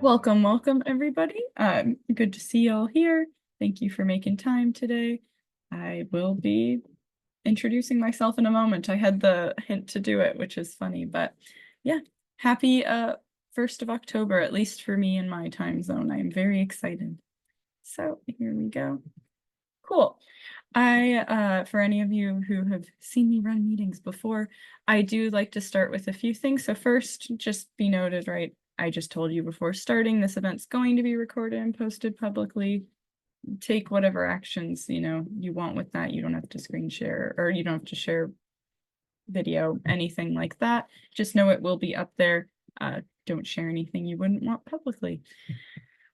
Welcome, welcome, everybody. Good to see you all here. Thank you for making time today. I will be introducing myself in a moment. I had the hint to do it, which is funny, but yeah, happy 1st of October, at least for me in my time zone. I am very excited. So here we go. Cool. For any of you who have seen me run meetings before, I do like to start with a few things. So first, just be noted, right? I just told you before starting, this event's going to be recorded and posted publicly. Take whatever actions, you want with that. You don't have to screen share, or you don't have to share video, anything like that. Just know it will be up there. Don't share anything you wouldn't want publicly.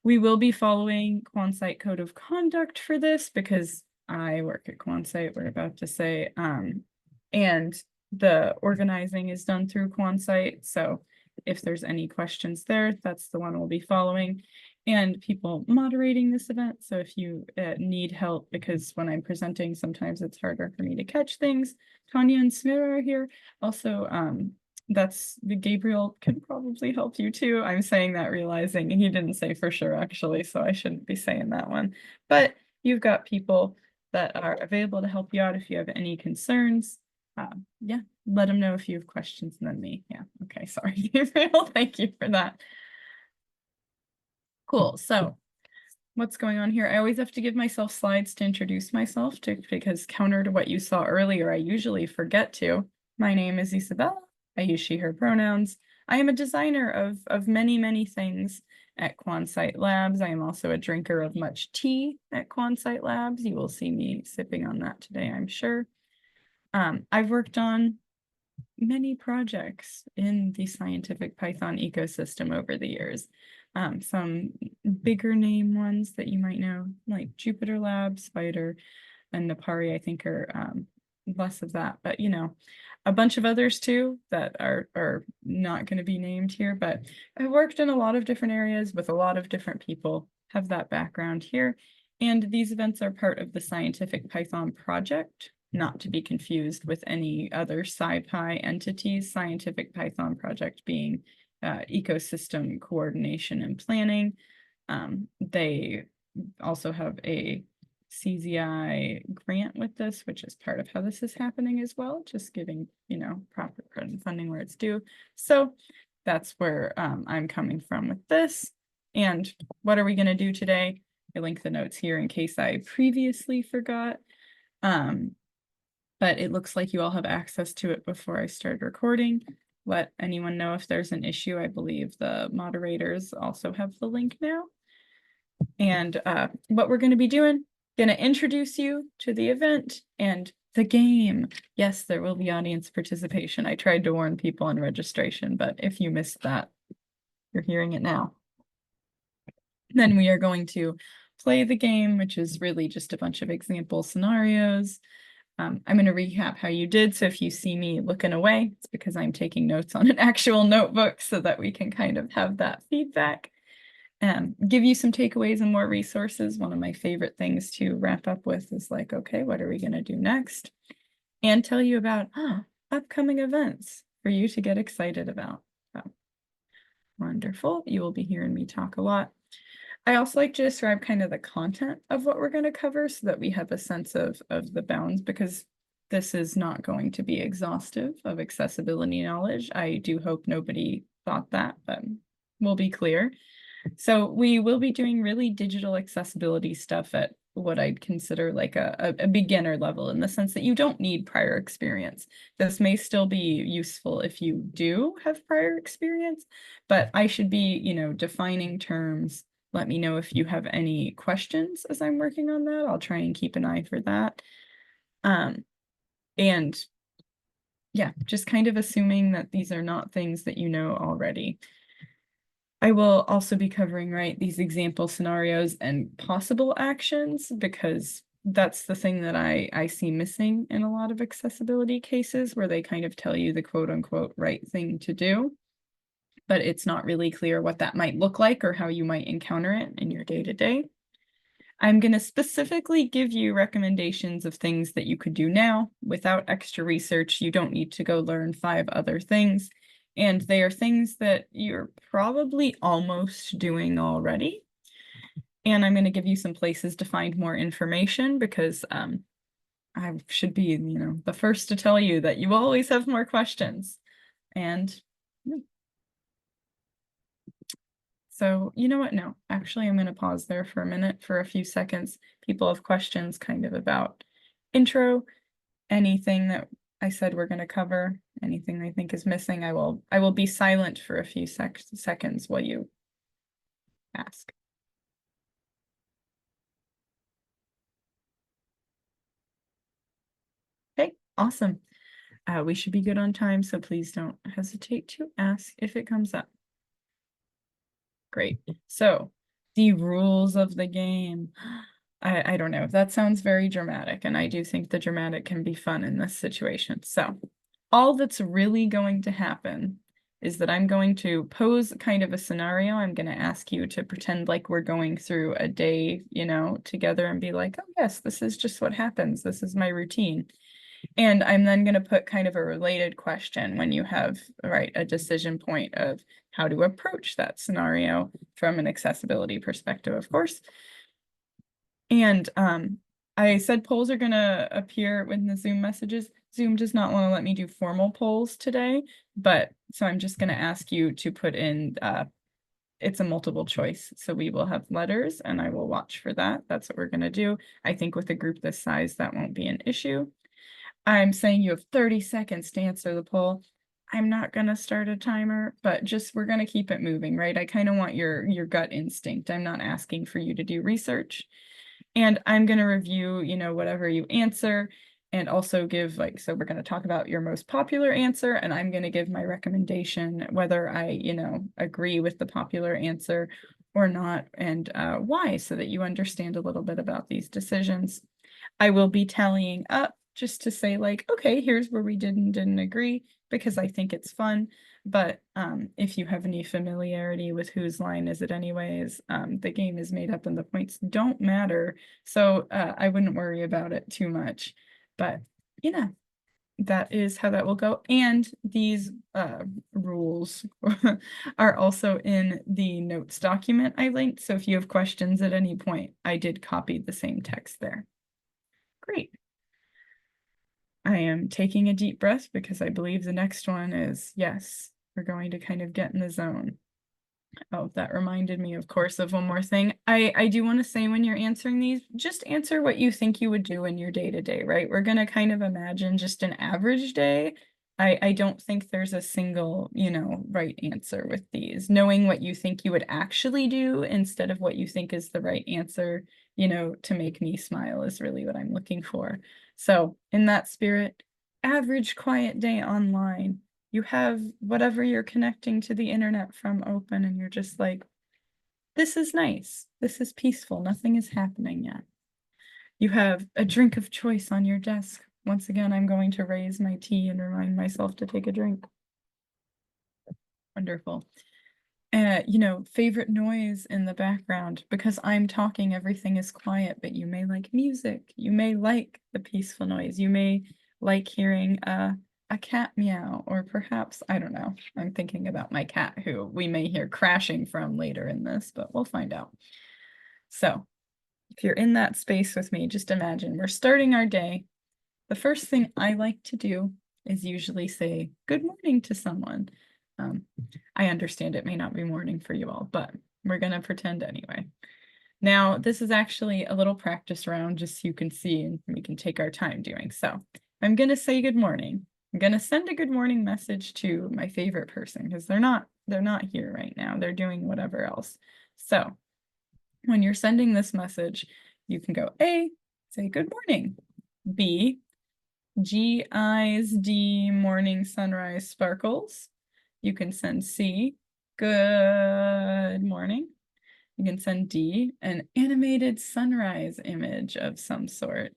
We will be following Quansight Code of Conduct for this because I work at Quansight, we're about to say, and the organizing is done through Quansight. So if there's any questions there, that's the one we'll be following. And people moderating this event. So if you need help, because when I'm presenting, sometimes it's harder for me to catch things. Tanya and Samira are here. Also, Gabriel can probably help you too. I'm saying that realizing he didn't say for sure actually, so I shouldn't be saying that one. But you've got people that are available to help you out if you have any concerns. Yeah, let them know if you have questions and then me. Yeah, okay, sorry, Gabriel, thank you for that. Cool, so what's going on here? I always have to give myself slides to introduce myself because counter to what you saw earlier, I usually forget to. My name is Isabella. I use she, her pronouns. I am a designer of many, many things at Quansight Labs. I am also a drinker of much tea at Quansight Labs. You will see me sipping on that today, I'm sure. I've worked on many projects in the scientific Python ecosystem over the years. Some bigger name ones that you might know, like Jupyter Lab, Spider, and Napari, I think are less of that, but a bunch of others too that are not going to be named here, but I've worked in a lot of different areas with a lot of different people, have that background here. And these events are part of the Scientific Python project, not to be confused with any other SciPy entities, Scientific Python project being ecosystem coordination and planning. They also have a CZI grant with this, which is part of how this is happening as well, just giving, proper funding where it's due. So that's where I'm coming from with this. And what are we going to do today? I link the notes here in case I previously forgot. But it looks like you all have access to it before I started recording. Let anyone know if there's an issue. I believe the moderators also have the link now. And what we're going to be doing, going to introduce you to the event and the game. Yes, there will be audience participation. I tried to warn people on registration, but if you missed that, you're hearing it now. Then we are going to play the game, which is really just a bunch of example scenarios. I'm going to recap how you did. So if you see me looking away, it's because I'm taking notes on an actual notebook so that we can kind of have that feedback. Give you some takeaways and more resources. One of my favorite things to wrap up with is like, okay, what are we going to do next? And tell you about upcoming events for you to get excited about. So, wonderful. You will be hearing me talk a lot. I also like to describe kind of the content of what we're going to cover so that we have a sense of the bounds, because this is not going to be exhaustive of accessibility knowledge. I do hope nobody thought that, but we'll be clear. So we will be doing really digital accessibility stuff at what I'd consider like a beginner level, in the sense that you don't need prior experience. This may still be useful if you do have prior experience, but I should be, defining terms. Let me know if you have any questions as I'm working on that. I'll try and keep an eye for that. And yeah, just kind of assuming that these are not things that you know already. I will also be covering, these example scenarios and possible actions, because that's the thing that I see missing in a lot of accessibility cases, where they kind of tell you the quote unquote right thing to do, but it's not really clear what that might look like or how you might encounter it in your day-to-day. I'm going to specifically give you recommendations of things that you could do now without extra research. You don't need to go learn 5 other things. And they are things that you're probably almost doing already. And I'm going to give you some places to find more information because I should be, the first to tell you that you always have more questions. And so, you know what? No, actually, I'm going to pause there for a minute, for a few seconds. People have questions kind of about intro, anything that I said we're going to cover, anything they think is missing. I will be silent for a few seconds while you ask. Okay, awesome. We should be good on time, so please don't hesitate to ask if it comes up. Great. So the rules of the game. I don't know. That sounds very dramatic, and I do think the dramatic can be fun in this situation. So all that's really going to happen is that I'm going to pose kind of a scenario. I'm going to ask you to pretend like we're going through a day, together and be like, oh yes, this is just what happens. This is my routine. And I'm then going to put kind of a related question when you have, right, a decision point of how to approach that scenario from an accessibility perspective, of course. And I said polls are going to appear within the Zoom messages. Zoom does not want to let me do formal polls today, but so I'm just going to ask you to put in, it's a multiple choice. So we will have letters and I will watch for that. That's what we're going to do. I think with a group this size, that won't be an issue. I'm saying you have 30 seconds to answer the poll. I'm not going to start a timer, but just we're going to keep it moving, right? I kind of want your gut instinct. I'm not asking for you to do research. And I'm going to review, whatever you answer and also give so we're going to talk about your most popular answer and I'm going to give my recommendation, whether I, agree with the popular answer or not and why, so that you understand a little bit about these decisions. I will be tallying up just to say okay, here's where we didn't agree because I think it's fun. But if you have any familiarity with whose line is it anyways, the game is made up and the points don't matter. So I wouldn't worry about it too much. But, that is how that will go. And these rules are also in the notes document I linked. So if you have questions at any point, I did copy the same text there. Great. I am taking a deep breath because I believe the next one is, yes, we're going to kind of get in the zone. Oh, that reminded me, of course, of one more thing. I do want to say when you're answering these, just answer what you think you would do in your day-to-day, right? We're going to kind of imagine just an average day. I don't think there's a single, right answer with these. Knowing what you think you would actually do instead of what you think is the right answer, to make me smile is really what I'm looking for. So in that spirit, average quiet day online. You have whatever you're connecting to the internet from open and you're just like, this is nice. This is peaceful. Nothing is happening yet. You have a drink of choice on your desk. Once again, I'm going to raise my tea and remind myself to take a drink. Wonderful. Favorite noise in the background. Because I'm talking, everything is quiet, but you may like music. You may like the peaceful noise. You may like hearing a cat meow, or perhaps, I don't know. I'm thinking about my cat who we may hear crashing from later in this, but we'll find out. So if you're in that space with me, just imagine we're starting our day. The first thing I like to do is usually say good morning to someone. I understand it may not be morning for you all, but we're going to pretend anyway. Now, this is actually a little practice round just so you can see and we can take our time doing. So I'm going to say good morning. I'm going to send a good morning message to my favorite person because they're not here right now. They're doing whatever else. So when you're sending this message, you can go A, say good morning. B, G-eyes-D morning sunrise sparkles. You can send C, good morning. You can send D, an animated sunrise image of some sort.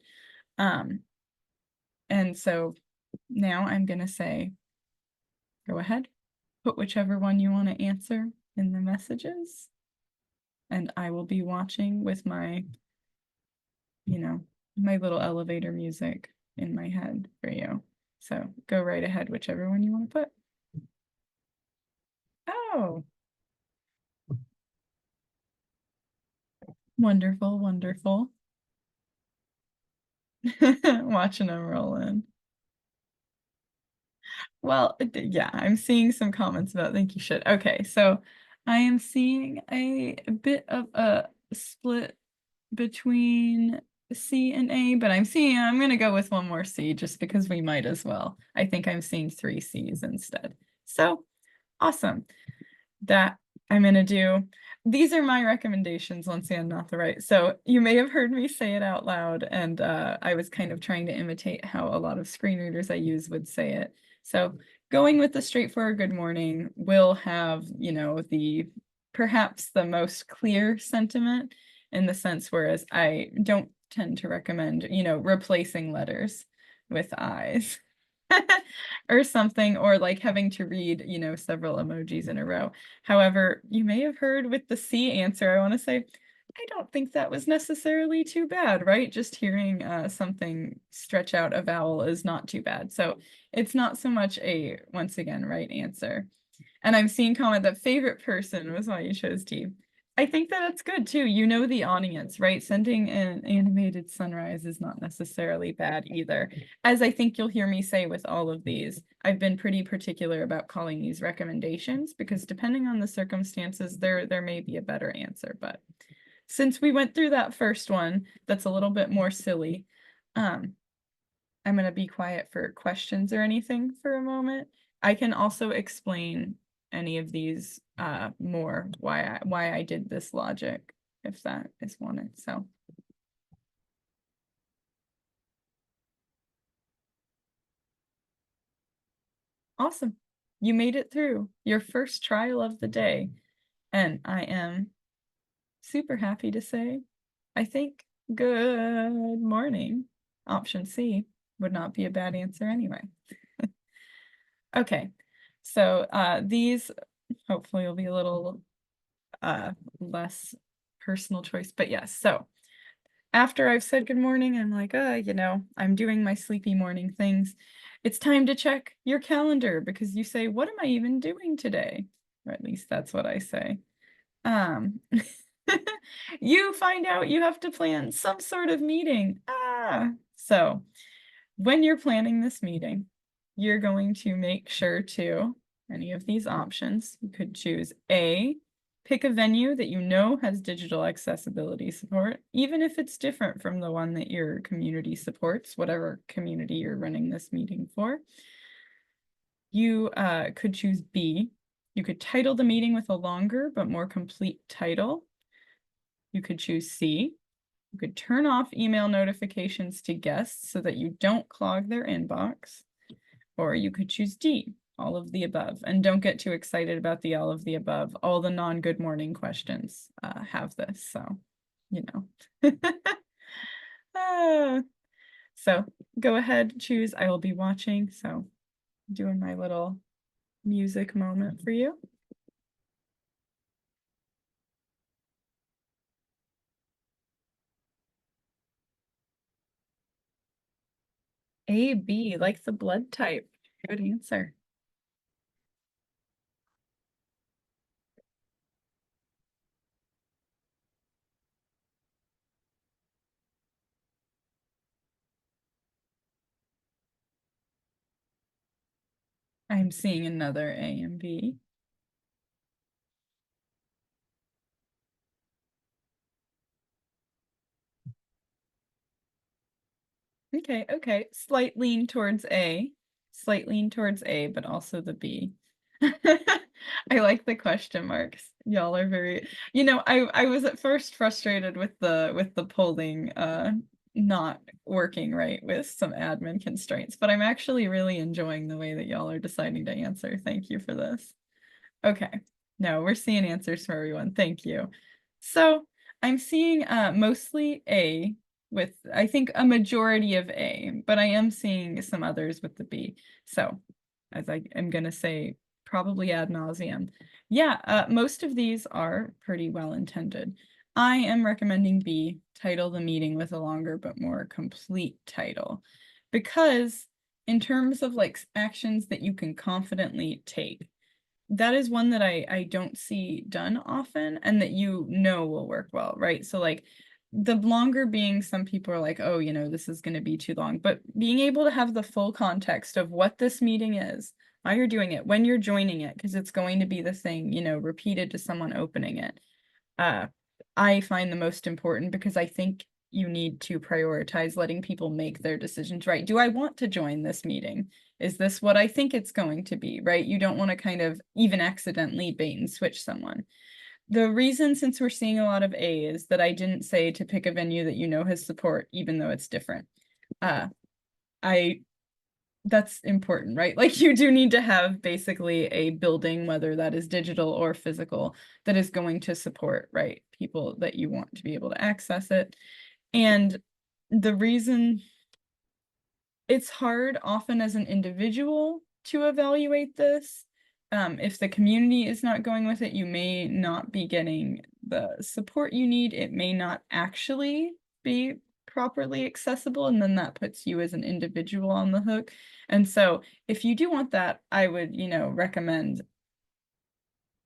And so now I'm going to say, go ahead, put whichever one you want to answer in the messages. And I will be watching with my, my little elevator music in my head for you. So go right ahead, whichever one you want to put. Oh, wonderful, wonderful. Watching them roll in. Well, yeah, I'm seeing some comments about think you should. Okay, so I am seeing a bit of a split between C and A, but I'm gonna go with one more C just because we might as well. I think I'm seeing 3 C's instead. So awesome. That I'm gonna do. These are my recommendations, once again, not the right. So you may have heard me say it out loud, and I was kind of trying to imitate how a lot of screen readers I use would say it. So going with the straightforward good morning will have, the perhaps the most clear sentiment in the sense, whereas I don't tend to recommend, replacing letters with eyes. Or something, or like having to read, several emojis in a row. However, you may have heard with the C answer, I want to say, I don't think that was necessarily too bad, right? Just hearing something stretch out a vowel is not too bad. So it's not so much a, once again, right answer. And I'm seeing comment that favorite person was why you chose T. I think that it's good too. You know the audience, right? Sending an animated sunrise is not necessarily bad either. As I think you'll hear me say with all of these, I've been pretty particular about calling these recommendations because depending on the circumstances, there may be a better answer. But since we went through that first one, that's a little bit more silly, I'm gonna be quiet for questions or anything for a moment. I can also explain any of these more why I did this logic if that is wanted. So awesome. You made it through your first trial of the day. And I am super happy to say, I think good morning. Option C would not be a bad answer anyway. Okay, so these hopefully will be a little less personal choice, but yes. So after I've said good morning, I'm like, I'm doing my sleepy morning things. It's time to check your calendar because you say, what am I even doing today? Or at least that's what I say. Um, you find out you have to plan some sort of meeting. So when you're planning this meeting, you're going to make sure to, any of these options, you could choose A, pick a venue that you know has digital accessibility support, even if it's different from the one that your community supports, whatever community you're running this meeting for. You could choose B. You could title the meeting with a longer but more complete title. You could choose C. You could turn off email notifications to guests so that you don't clog their inbox. Or you could choose D, all of the above. And don't get too excited about the all of the above. All the non-good morning questions have this, so, you know. So go ahead, choose. I will be watching, so doing my little music moment for you. A, B, like the blood type. Good answer. I'm seeing another A and B. Okay. Slight lean towards A. Slight lean towards A, but also the B. I like the question marks. Y'all are very, I was at first frustrated with the polling not working right with some admin constraints, but I'm actually really enjoying the way that y'all are deciding to answer. Thank you for this. Okay. No, we're seeing answers for everyone. Thank you. So I'm seeing mostly A with, I think, a majority of A, but I am seeing some others with the B. So as I am going to say, probably ad nauseum. Yeah, most of these are pretty well intended. I am recommending B, title the meeting with a longer but more complete title, because in terms of like actions that you can confidently take, that is one that I don't see done often and that will work well, right? So like the longer being, some people are like, oh, this is going to be too long, but being able to have the full context of what this meeting is, why you're doing it, when you're joining it, because it's going to be the thing, repeated to someone opening it. I find the most important because I think you need to prioritize letting people make their decisions, right? Do I want to join this meeting? Is this what I think it's going to be, right? You don't want to kind of even accidentally bait and switch someone. The reason, since we're seeing a lot of A's, that I didn't say to pick a venue that has support, even though it's different. That's important, right? Like you do need to have basically a building, whether that is digital or physical, that is going to support, right, people that you want to be able to access it. And the reason it's hard often as an individual to evaluate this, if the community is not going with it, you may not be getting the support you need. It may not actually be properly accessible, and then that puts you as an individual on the hook. And so if you do want that, I would, recommend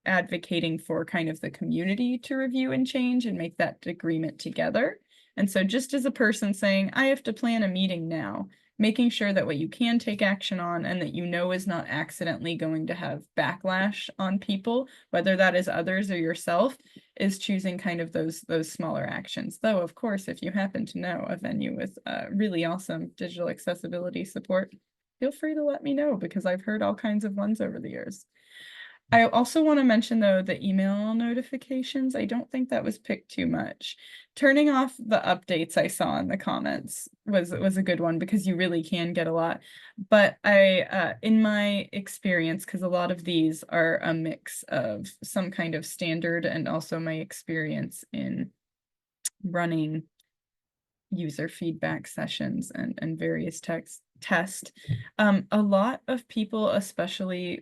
advocating for kind of the community to review and change and make that agreement together. And so just as a person saying, I have to plan a meeting now, making sure that what you can take action on and that is not accidentally going to have backlash on people, whether that is others or yourself, is choosing kind of those smaller actions. Though, of course, if you happen to know a venue with really awesome digital accessibility support, feel free to let me know because I've heard all kinds of ones over the years. I also want to mention, though, the email notifications. I don't think that was picked too much. Turning off the updates I saw in the comments was a good one because you really can get a lot. But in my experience, because a lot of these are a mix of some kind of standard and also my experience in running user feedback sessions and various tests. A lot of people, especially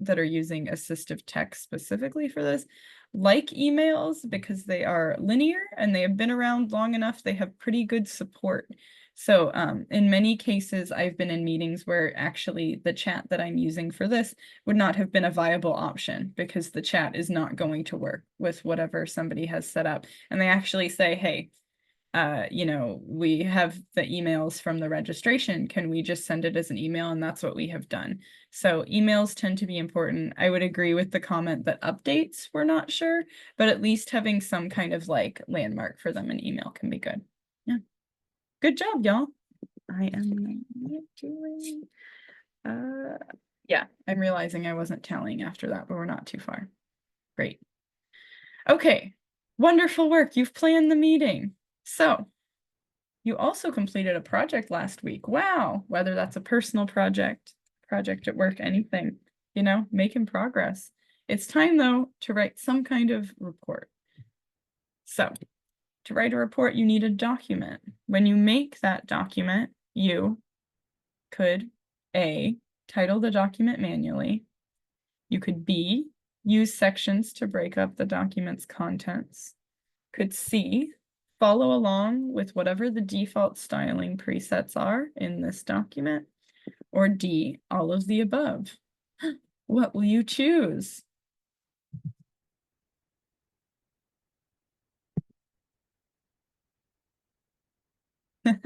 that are using assistive text specifically for this, like emails because they are linear and they have been around long enough, they have pretty good support. So in many cases, I've been in meetings where actually the chat that I'm using for this would not have been a viable option because the chat is not going to work with whatever somebody has set up. And they actually say, hey, we have the emails from the registration. Can we just send it as an email? And that's what we have done. So emails tend to be important. I would agree with the comment that updates we're not sure, but at least having some kind of like landmark for them in email can be good. Yeah. Good job, y'all. I am doing, yeah, I'm realizing I wasn't tallying after that, but we're not too far. Great. Okay. Wonderful work. You've planned the meeting. So you also completed a project last week. Wow, whether that's a personal project at work, anything, making progress. It's time, though, to write some kind of report. So to write a report, you need a document. When you make that document, you could A, title the document manually. You could B, use sections to break up the document's contents. Could C, follow along with whatever the default styling presets are in this document, or D, all of the above. What will you choose? I'm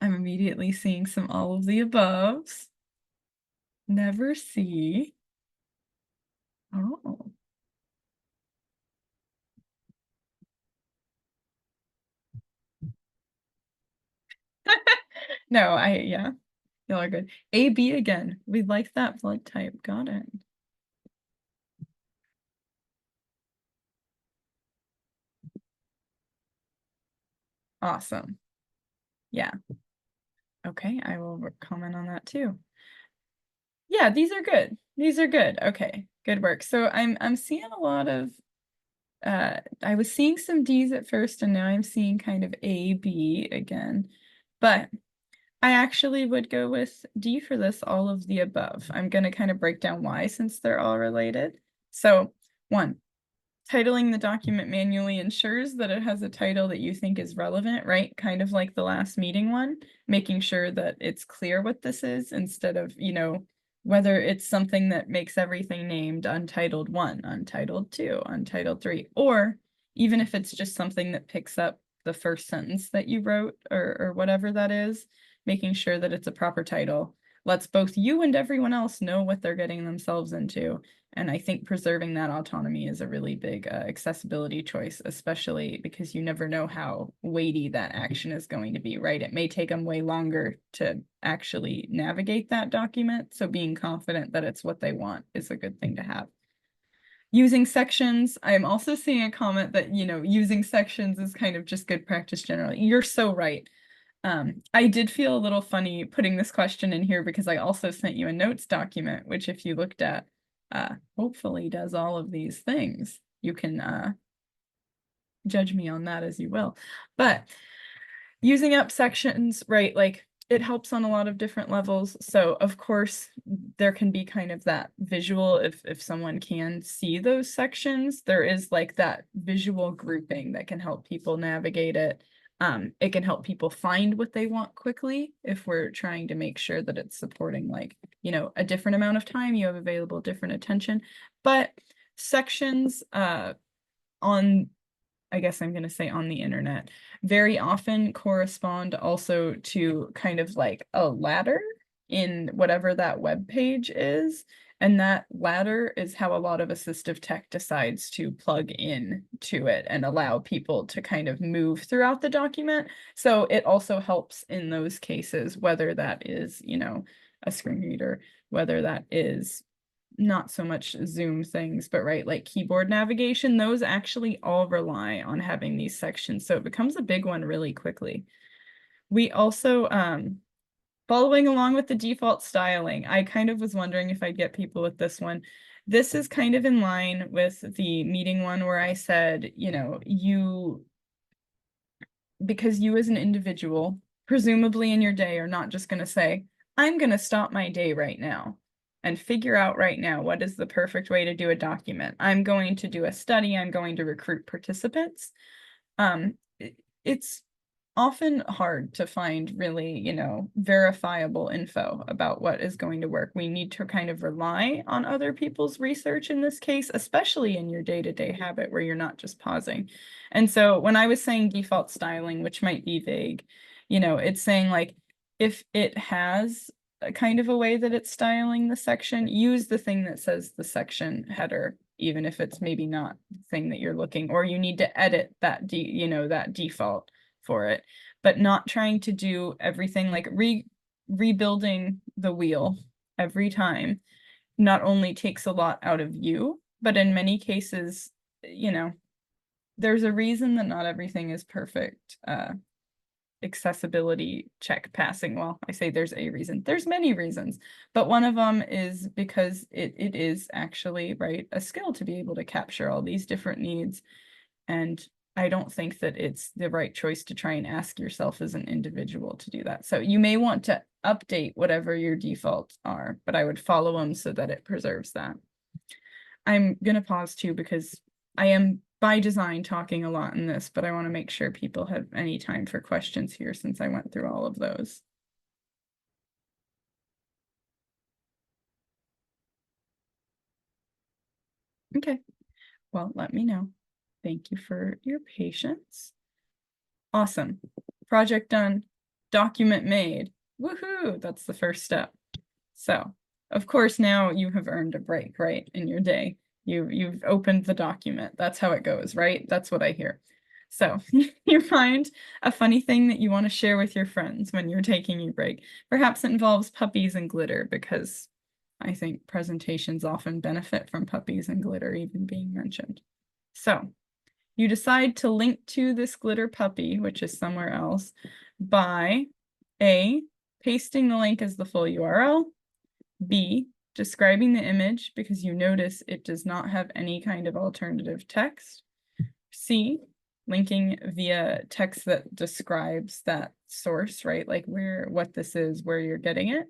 immediately seeing some all of the aboves. Never see. Oh. No, yeah, y'all are good. A, B again. We like that blood type. Got it. Awesome. Yeah. Okay, I will comment on that too. Yeah, these are good. These are good. Okay, good work. So I'm seeing a lot of I was seeing some D's at first, and now I'm seeing kind of A, B again. But I actually would go with D for this, all of the above. I'm going to kind of break down why since they're all related. So 1, titling the document manually ensures that it has a title that you think is relevant, right? Kind of like the last meeting one, making sure that it's clear what this is instead of, whether it's something that makes everything named Untitled 1, Untitled 2, Untitled 3, or even if it's just something that picks up the first sentence that you wrote or whatever that is, making sure that it's a proper title lets both you and everyone else know what they're getting themselves into. And I think preserving that autonomy is a really big accessibility choice, especially because you never know how weighty that action is going to be, right? It may take them way longer to actually navigate that document. So being confident that it's what they want is a good thing to have. Using sections, I'm also seeing a comment that, using sections is kind of just good practice generally. You're so right. I did feel a little funny putting this question in here because I also sent you a notes document, which if you looked at, hopefully does all of these things. You can judge me on that as you will. But using up sections, right, like it helps on a lot of different levels. So of course, there can be kind of that visual, if someone can see those sections, there is like that visual grouping that can help people navigate it. It can help people find what they want quickly if we're trying to make sure that it's supporting like, a different amount of time you have available, different attention. But sections on, I guess I'm going to say on the internet, very often correspond also to kind of like a ladder in whatever that web page is. And that ladder is how a lot of assistive tech decides to plug in to it and allow people to kind of move throughout the document. So it also helps in those cases, whether that is, a screen reader, whether that is not so much Zoom things, but right, like keyboard navigation, those actually all rely on having these sections. So it becomes a big one really quickly. We also, following along with the default styling, I kind of was wondering if I'd get people with this one. This is kind of in line with the meeting one where I said, because you as an individual, presumably in your day, are not just going to say, I'm going to stop my day right now and figure out right now what is the perfect way to do a document. I'm going to do a study. I'm going to recruit participants. It's often hard to find really, verifiable info about what is going to work. We need to kind of rely on other people's research in this case, especially in your day-to-day habit where you're not just pausing. And so when I was saying default styling, which might be vague, it's saying like, if it has a kind of a way that it's styling the section, use the thing that says the section header, even if it's maybe not the thing that you're looking, or you need to edit that, that default for it, but not trying to do everything like rebuilding the wheel every time not only takes a lot out of you, but in many cases, there's a reason that not everything is perfect. Accessibility check passing. Well, I say there's a reason. There's many reasons, but one of them is because it is actually, right, a skill to be able to capture all these different needs. And I don't think that it's the right choice to try and ask yourself as an individual to do that. So you may want to update whatever your defaults are, but I would follow them so that it preserves that. I'm going to pause too because I am by design talking a lot in this, but I want to make sure people have any time for questions here since I went through all of those. Okay, well, let me know. Thank you for your patience. Awesome. Project done. Document made. Woohoo! That's the first step. So, of course, now you have earned a break, right, in your day. You've opened the document. That's how it goes, right? That's what I hear. So you find a funny thing that you want to share with your friends when you're taking your break. Perhaps it involves puppies and glitter because I think presentations often benefit from puppies and glitter even being mentioned. So you decide to link to this glitter puppy, which is somewhere else, by A, pasting the link as the full URL, B, describing the image because you notice it does not have any kind of alternative text, C, linking via text that describes that source, right? Like what this is, where you're getting it,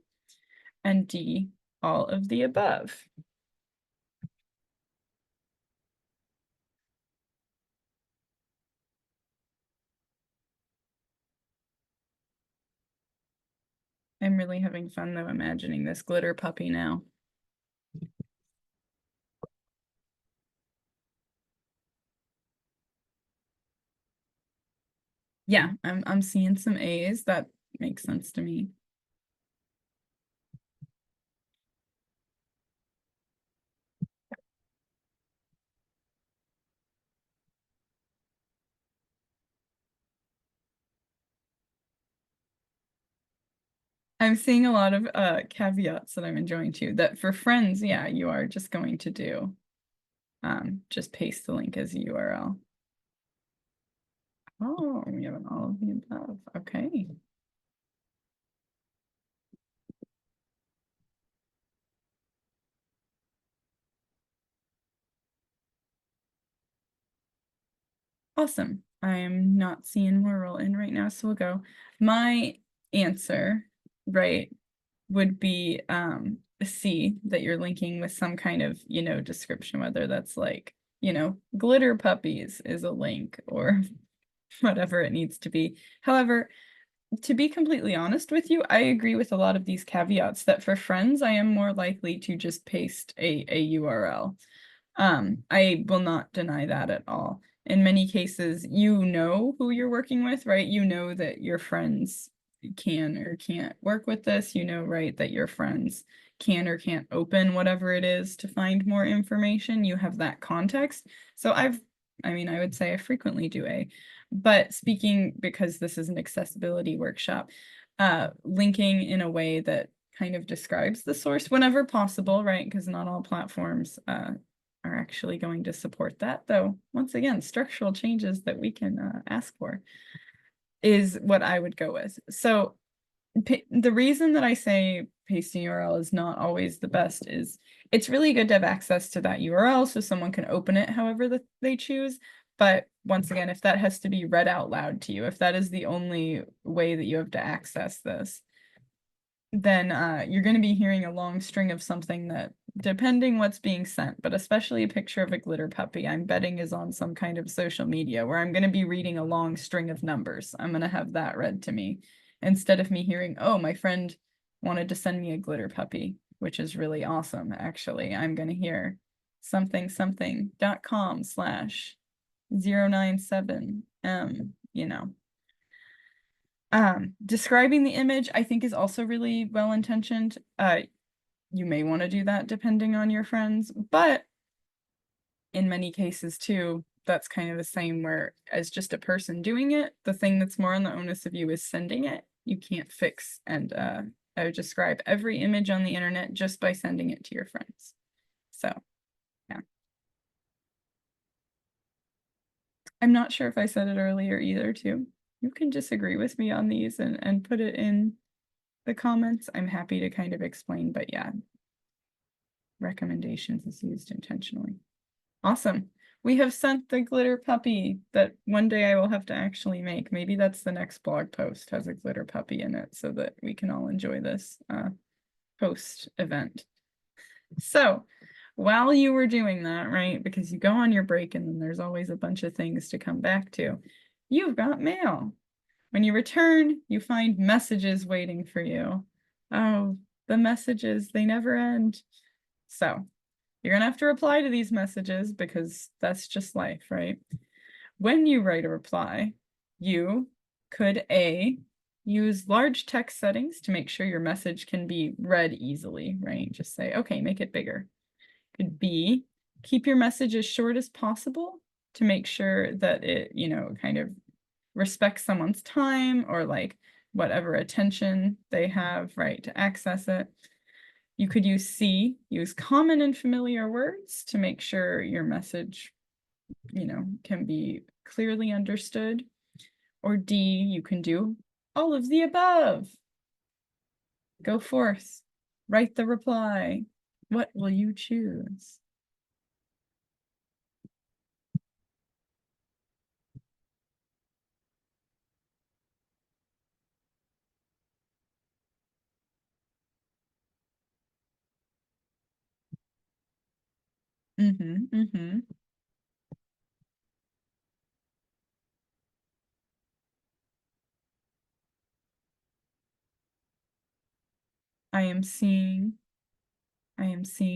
and D, all of the above. I'm really having fun though imagining this glitter puppy now. Yeah, I'm seeing some A's. That makes sense to me. I'm seeing a lot of caveats that I'm enjoying too. That for friends, yeah, you are just going to do just paste the link as a URL. Oh, we have an all of the above. Okay. Awesome. I am not seeing more roll in right now, so we'll go. My answer, right, would be C, that you're linking with some kind of, description, whether that's like, glitter puppies is a link or whatever it needs to be. However, to be completely honest with you, I agree with a lot of these caveats that for friends, I am more likely to just paste a URL. I will not deny that at all. In many cases, you know who you're working with, right? You know that your friends can or can't work with this. You know, right, that your friends can or can't open whatever it is to find more information. You have that context. So I would say I frequently do A. But speaking, because this is an accessibility workshop, linking in a way that kind of describes the source whenever possible, right? Because not all platforms are actually going to support that, though, once again, structural changes that we can ask for is what I would go with. So the reason that I say pasting URL is not always the best is it's really good to have access to that URL so someone can open it however they choose. But once again, if that has to be read out loud to you, if that is the only way that you have to access this, then you're going to be hearing a long string of something that, depending what's being sent, but especially a picture of a glitter puppy, I'm betting is on some kind of social media where I'm going to be reading a long string of numbers. I'm going to have that read to me instead of me hearing, oh, my friend wanted to send me a glitter puppy, which is really awesome, actually. I'm going to hear something something.com/097, describing the image, I think, is also really well intentioned. You may want to do that depending on your friends, but in many cases too, that's kind of the same where as just a person doing it, the thing that's more on the onus of you is sending it. You can't fix and I would describe every image on the internet just by sending it to your friends. So yeah. I'm not sure if I said it earlier either too. You can disagree with me on these and put it in the comments. I'm happy to kind of explain, but yeah, recommendations is used intentionally. Awesome. We have sent the glitter puppy that one day I will have to actually make. Maybe that's the next blog post, has a glitter puppy in it so that we can all enjoy this post event. So while you were doing that, right, because you go on your break and then there's always a bunch of things to come back to, you've got mail. When you return, you find messages waiting for you. Oh, the messages, they never end. So you're gonna have to reply to these messages because that's just life, right? When you write a reply, you could A, use large text settings to make sure your message can be read easily, right? Just say, okay, make it bigger. Could B, keep your message as short as possible to make sure that it, kind of respects someone's time or like whatever attention they have, right, to access it. You could use C, use common and familiar words to make sure your message, can be clearly understood. Or D, you can do all of the above. Go forth, write the reply. What will you choose? Mm-hmm, mm-hmm. I am seeing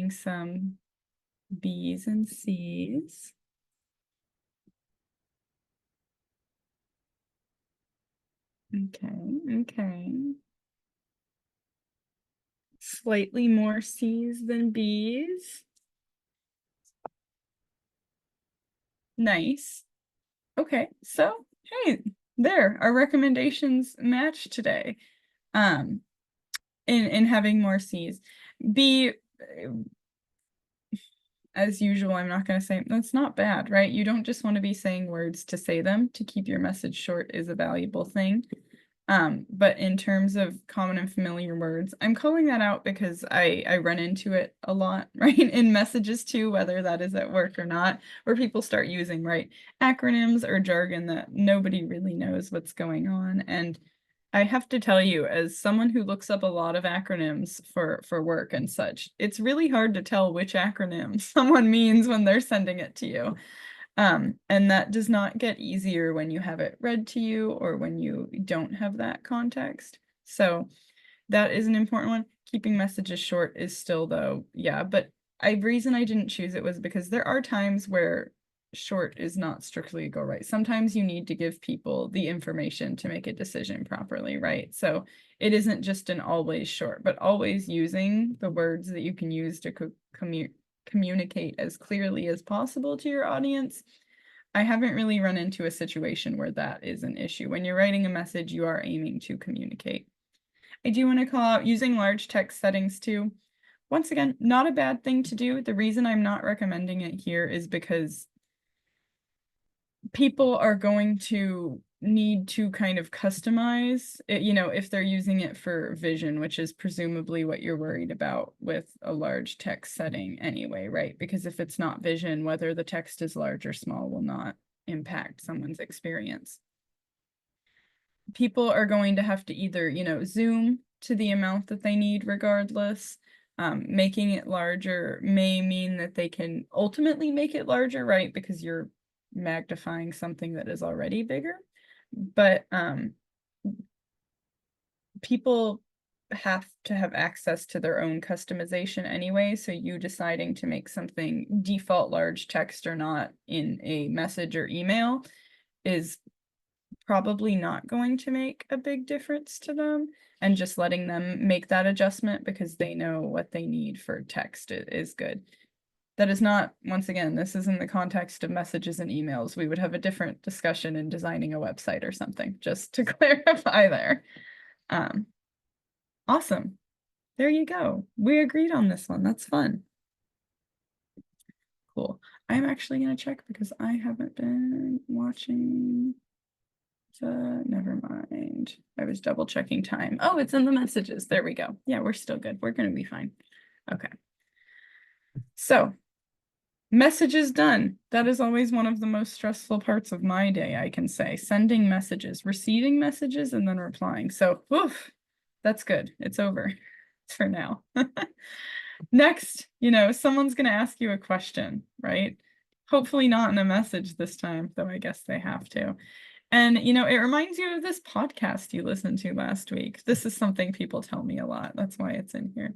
some B's and C's. Okay. Slightly more C's than B's. Nice. Okay, so hey, there, our recommendations match today. In having more C's. B, as usual, I'm not going to say that's not bad, right? You don't just want to be saying words to say them. To keep your message short is a valuable thing. But in terms of common and familiar words, I'm calling that out because I run into it a lot, right? In messages too, whether that is at work or not, where people start using, right, acronyms or jargon that nobody really knows what's going on. And I have to tell you, as someone who looks up a lot of acronyms for work and such, it's really hard to tell which acronym someone means when they're sending it to you. And that does not get easier when you have it read to you or when you don't have that context. So that is an important one. Keeping messages short is still though, yeah, but reason I didn't choose it was because there are times where short is not strictly a go right. Sometimes you need to give people the information to make a decision properly, right? So it isn't just an always short, but always using the words that you can use to communicate as clearly as possible to your audience. I haven't really run into a situation where that is an issue. When you're writing a message, you are aiming to communicate. I do want to call out using large text settings too. Once again, not a bad thing to do. The reason I'm not recommending it here is because people are going to need to kind of customize it, if they're using it for vision, which is presumably what you're worried about with a large text setting anyway, right? Because if it's not vision, whether the text is large or small will not impact someone's experience. People are going to have to either, zoom to the amount that they need regardless. Making it larger may mean that they can ultimately make it larger, right? Because you're magnifying something that is already bigger. But people have to have access to their own customization anyway, so you deciding to make something default large text or not in a message or email is probably not going to make a big difference to them, and just letting them make that adjustment because they know what they need for text is good. That is not, once again, this is in the context of messages and emails. We would have a different discussion in designing a website or something, just to clarify there. Awesome. There you go. We agreed on this one. That's fun. Cool. I'm actually going to check because I haven't been watching. Never mind. I was double checking time. Oh, it's in the messages. There we go. Yeah, we're still good. We're going to be fine. Okay. So messages done. That is always one of the most stressful parts of my day, I can say. Sending messages, receiving messages, and then replying. So, woof, that's good. It's over for now. Next, someone's going to ask you a question, right? Hopefully not in a message this time, though I guess they have to. And, it reminds you of this podcast you listened to last week. This is something people tell me a lot. That's why it's in here.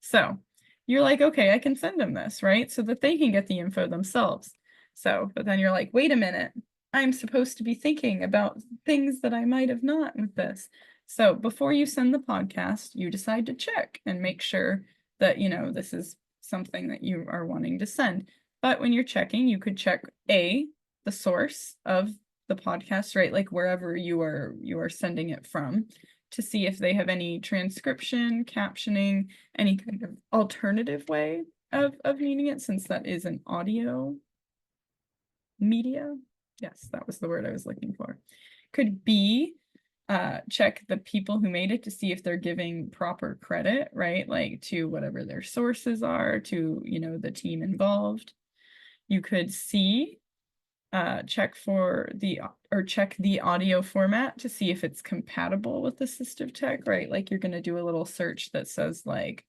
So you're like, okay, I can send them this, right? So that they can get the info themselves. So, but then you're like, wait a minute, I'm supposed to be thinking about things that I might have not with this. So before you send the podcast, you decide to check and make sure that, this is something that you are wanting to send. But when you're checking, you could check the source of the podcast, right? Like wherever you are sending it from, to see if they have any transcription, captioning, any kind of alternative way of meaning it, since that is an audio media. Yes, that was the word I was looking for. Could be check the people who made it to see if they're giving proper credit, right? Like to whatever their sources are, to, the team involved. You could see check the audio format to see if it's compatible with assistive tech, right? Like you're going to do a little search that says like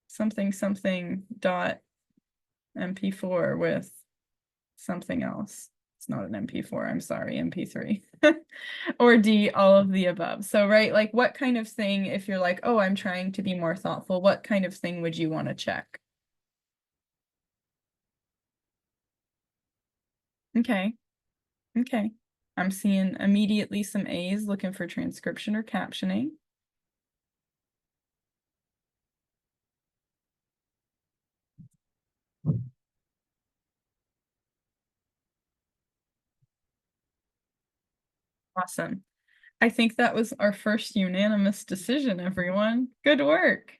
something dot MP4 with something else. It's not an MP4, I'm sorry, MP3. Or D, all of the above. So, right, like what kind of thing, if you're like, oh, I'm trying to be more thoughtful, what kind of thing would you want to check? Okay. Okay. I'm seeing immediately some A's looking for transcription or captioning. Awesome. I think that was our first unanimous decision, everyone. Good work.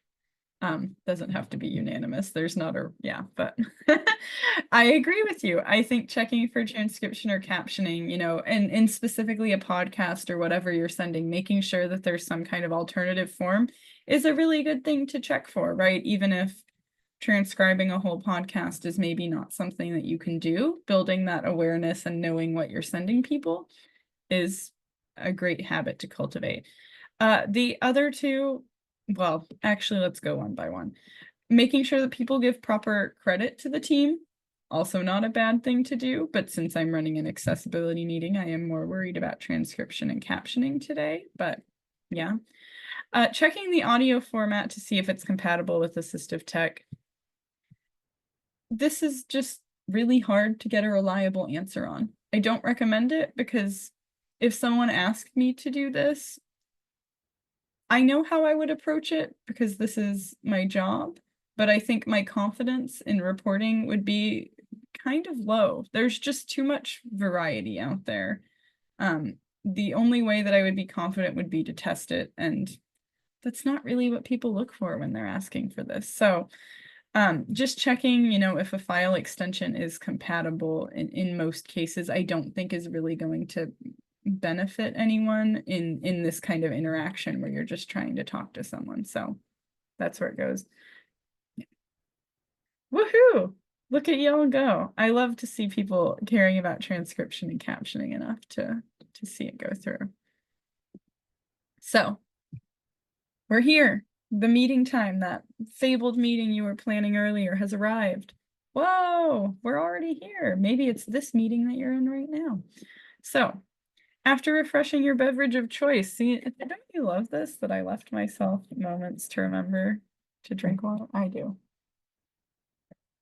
Doesn't have to be unanimous. There's not a, yeah, but I agree with you. I think checking for transcription or captioning, you know, and specifically a podcast or whatever you're sending, making sure that there's some kind of alternative form is a really good thing to check for, right? Even if transcribing a whole podcast is maybe not something that you can do, building that awareness and knowing what you're sending people is a great habit to cultivate. The other two, well, actually, let's go one by one. Making sure that people give proper credit to the team, also not a bad thing to do, but since I'm running an accessibility meeting, I am more worried about transcription and captioning today, but yeah. Checking the audio format to see if it's compatible with assistive tech. This is just really hard to get a reliable answer on. I don't recommend it because if someone asked me to do this, I know how I would approach it because this is my job, but I think my confidence in reporting would be kind of low. There's just too much variety out there. The only way that I would be confident would be to test it, and that's not really what people look for when they're asking for this. So just checking, you know, if a file extension is compatible in most cases, I don't think is really going to benefit anyone in this kind of interaction where you're just trying to talk to someone. So that's where it goes. Woohoo! Look at y'all go. I love to see people caring about transcription and captioning enough to see it go through. So we're here. The meeting time, that fabled meeting you were planning earlier, has arrived. Whoa, we're already here. Maybe it's this meeting that you're in right now. So after refreshing your beverage of choice, see, don't you love this, that I left myself moments to remember to drink water? I do.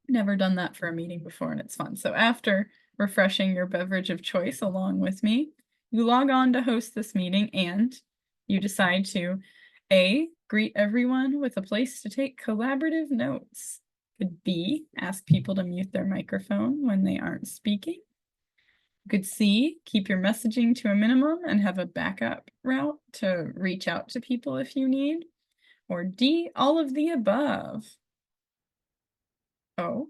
Never done that for a meeting before, and it's fun. So after refreshing your beverage of choice along with me, you log on to host this meeting and you decide to A, greet everyone with a place to take collaborative notes. Could B, ask people to mute their microphone when they aren't speaking. You could C, keep your messaging to a minimum and have a backup route to reach out to people if you need. Or D, all of the above. Oh.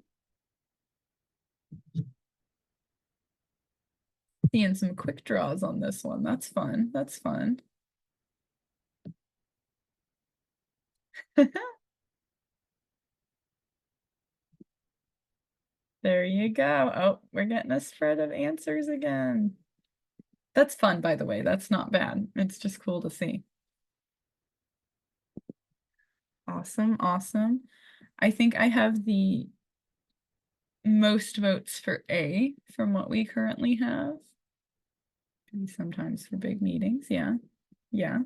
Seeing some quick draws on this one. That's fun. That's fun. There you go. Oh, we're getting a spread of answers again. That's fun, by the way. That's not bad. It's just cool to see. Awesome, awesome. I think I have the most votes for A from what we currently have. And sometimes for big meetings, yeah. Yeah.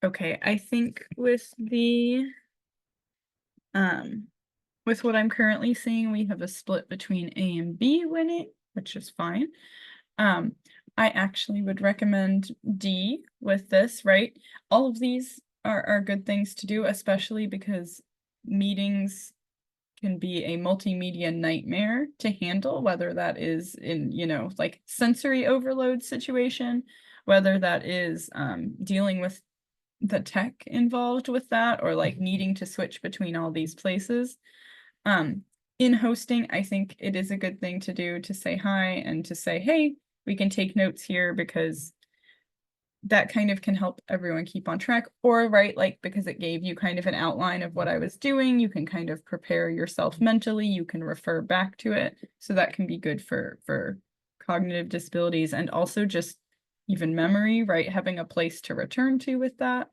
Okay, I think with with what I'm currently seeing, we have a split between A and B winning, which is fine. I actually would recommend D with this, right? All of these are good things to do, especially because meetings can be a multimedia nightmare to handle, whether that is in, you know, like sensory overload situation, whether that is dealing with the tech involved with that, or like needing to switch between all these places. In hosting, I think it is a good thing to do to say hi and to say, hey, we can take notes here, because that kind of can help everyone keep on track. Or right, like because it gave you kind of an outline of what I was doing, you can kind of prepare yourself mentally, you can refer back to it. So that can be good for cognitive disabilities, and also just even memory, right? Having a place to return to with that.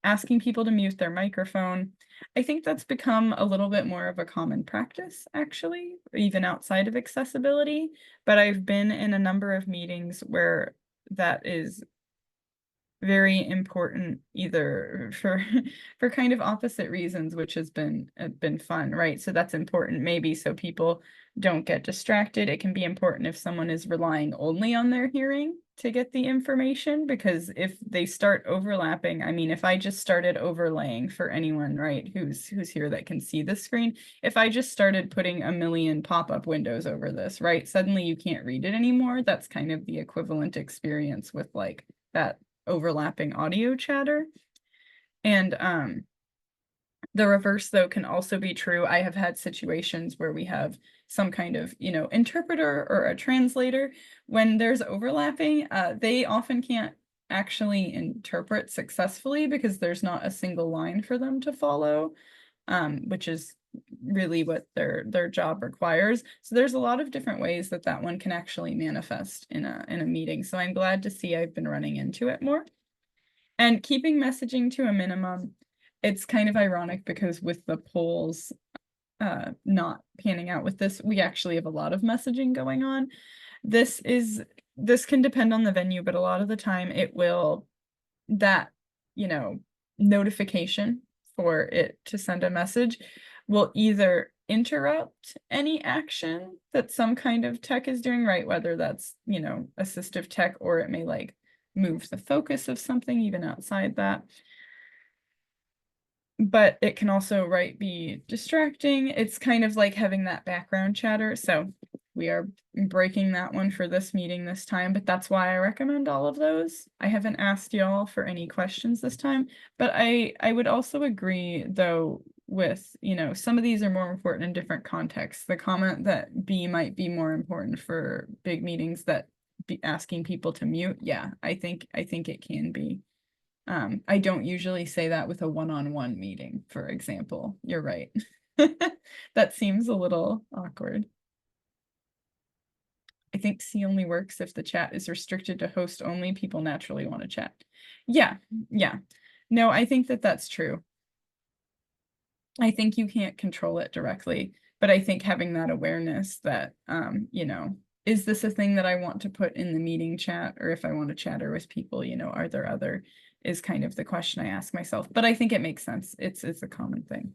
Asking people to mute their microphone. I think that's become a little bit more of a common practice, actually, even outside of accessibility. But I've been in a number of meetings where that is very important, either for for kind of opposite reasons, which has been fun, right? So that's important maybe so people don't get distracted. It can be important if someone is relying only on their hearing to get the information, because if they start overlapping, I mean, if I just started overlaying for anyone, right, who's here that can see the screen, if I just started putting a million pop-up windows over this, right, suddenly you can't read it anymore. That's kind of the equivalent experience with like that overlapping audio chatter. And the reverse, though, can also be true. I have had situations where we have some kind of, interpreter or a translator. When there's overlapping, they often can't actually interpret successfully because there's not a single line for them to follow, which is really what their job requires. So there's a lot of different ways that that one can actually manifest in a meeting. So I'm glad to see I've been running into it more. And keeping messaging to a minimum, it's kind of ironic because with the polls not panning out with this, we actually have a lot of messaging going on. This can depend on the venue, but a lot of the time it will, that, notification for it to send a message will either interrupt any action that some kind of tech is doing, right? Whether that's, assistive tech, or it may like move the focus of something even outside that. But it can also, right, be distracting. It's kind of like having that background chatter. So we are breaking that one for this meeting this time, but that's why I recommend all of those. I haven't asked y'all for any questions this time, but I would also agree though with, some of these are more important in different contexts. The comment that B might be more important for big meetings, that be asking people to mute. Yeah, I think it can be. I don't usually say that with a one-on-one meeting, for example. You're right. That seems a little awkward. I think C only works if the chat is restricted to host only. People naturally want to chat. Yeah. No, I think that's true. I think you can't control it directly, but I think having that awareness that, is this a thing that I want to put in the meeting chat, or if I want to chatter with people, are there other, is kind of the question I ask myself. But I think it makes sense. It's a common thing.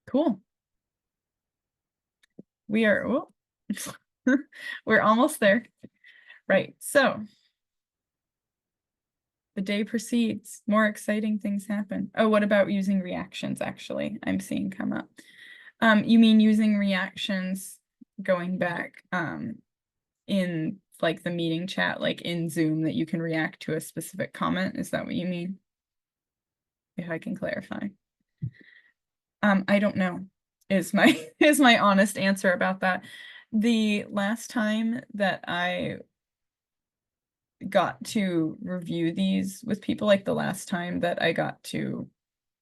Cool. We are, oh, we're almost there. Right. So the day proceeds, more exciting things happen. Oh, what about using reactions, actually? I'm seeing come up. You mean using reactions going back in like the meeting chat, like in Zoom, that you can react to a specific comment? Is that what you mean? If I can clarify. I don't know, is my is my honest answer about that. The last time that I got to review these with people, like the last time that I got to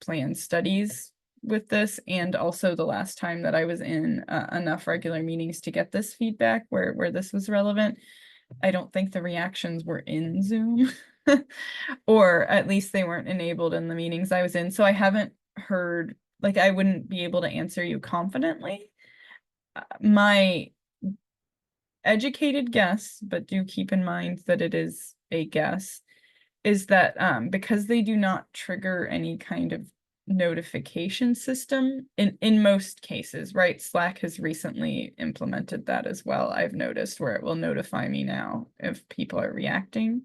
plan studies with this, and also the last time that I was in enough regular meetings to get this feedback where this was relevant, I don't think the reactions were in Zoom, or at least they weren't enabled in the meetings I was in. So I haven't heard, like, I wouldn't be able to answer you confidently. My educated guess, but do keep in mind that it is a guess, is that because they do not trigger any kind of notification system in most cases, right? Slack has recently implemented that as well. I've noticed where it will notify me now if people are reacting.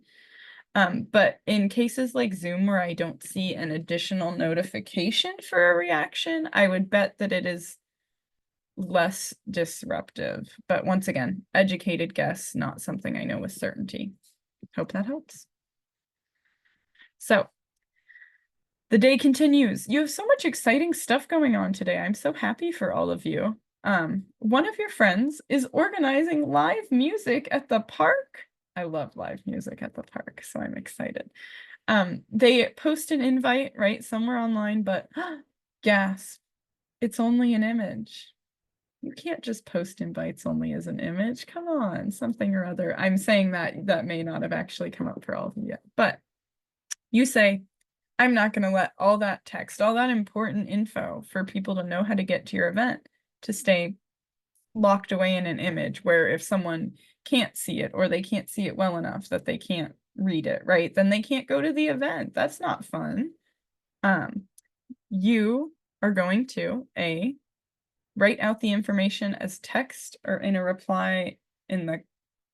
But in cases like Zoom, where I don't see an additional notification for a reaction, I would bet that it is less disruptive. But once again, educated guess, not something I know with certainty. Hope that helps. So the day continues. You have so much exciting stuff going on today. I'm so happy for all of you. One of your friends is organizing live music at the park. I love live music at the park, so I'm excited. They post an invite, right, somewhere online, but gasp, it's only an image. You can't just post invites only as an image. Come on, something or other. I'm saying that may not have actually come up for all of you yet, but you say, I'm not going to let all that text, all that important info for people to know how to get to your event to stay locked away in an image where if someone can't see it or they can't see it well enough that they can't read it, right? Then they can't go to the event. That's not fun. You are going to write out the information as text or in a reply in the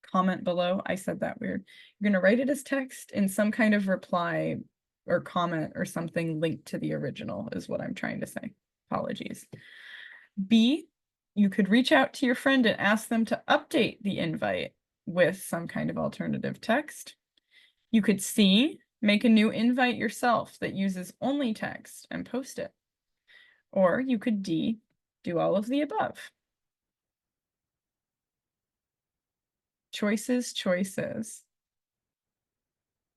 comment below. I said that weird. You're going to write it as text in some kind of reply or comment or something linked to the original is what I'm trying to say. Apologies. B, you could reach out to your friend and ask them to update the invite with some kind of alternative text. You could C, make a new invite yourself that uses only text and post it. Or you could D, do all of the above. Choices, choices.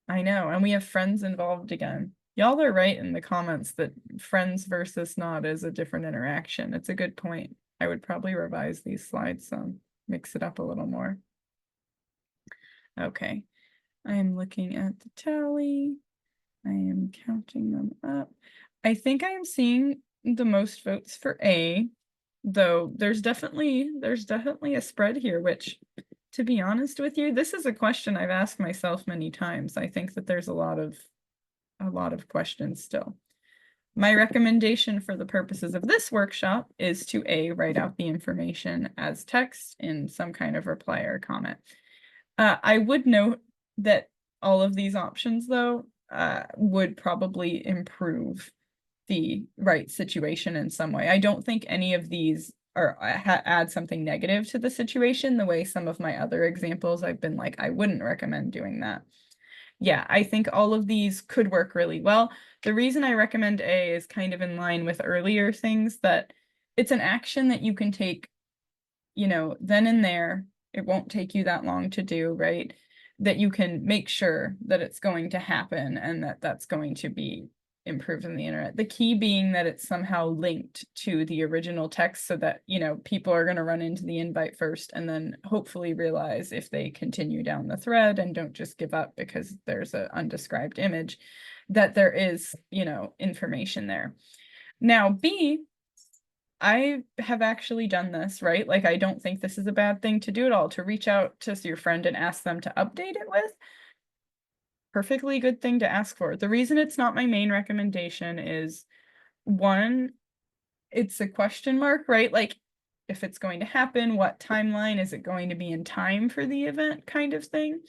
I know, and we have friends involved again. Y'all are right in the comments that friends versus not is a different interaction. It's a good point. I would probably revise these slides some, mix it up a little more. Okay, I am looking at the tally. I am counting them up. I think I am seeing the most votes for A, though there's definitely a spread here, which, to be honest with you, this is a question I've asked myself many times. I think that there's a lot of questions still. My recommendation for the purposes of this workshop is to A, write out the information as text in some kind of reply or comment. I would note that all of these options, though, would probably improve the right situation in some way. I don't think any of these are add something negative to the situation the way some of my other examples I've been like, I wouldn't recommend doing that. Yeah, I think all of these could work really well. The reason I recommend A is kind of in line with earlier things that it's an action that you can take, you know, then and there. It won't take you that long to do, right? That you can make sure that it's going to happen and that that's going to be improved in the internet. The key being that it's somehow linked to the original text so that, you know, people are going to run into the invite first and then hopefully realize if they continue down the thread and don't just give up because there's an undescribed image, that there is, you know, information there. Now, B, I have actually done this, right? Like, I don't think this is a bad thing to do at all, to reach out to your friend and ask them to update it with. Perfectly good thing to ask for. The reason it's not my main recommendation is, one, it's a question mark, right? Like, if it's going to happen, what timeline is it going to be in time for the event kind of thing?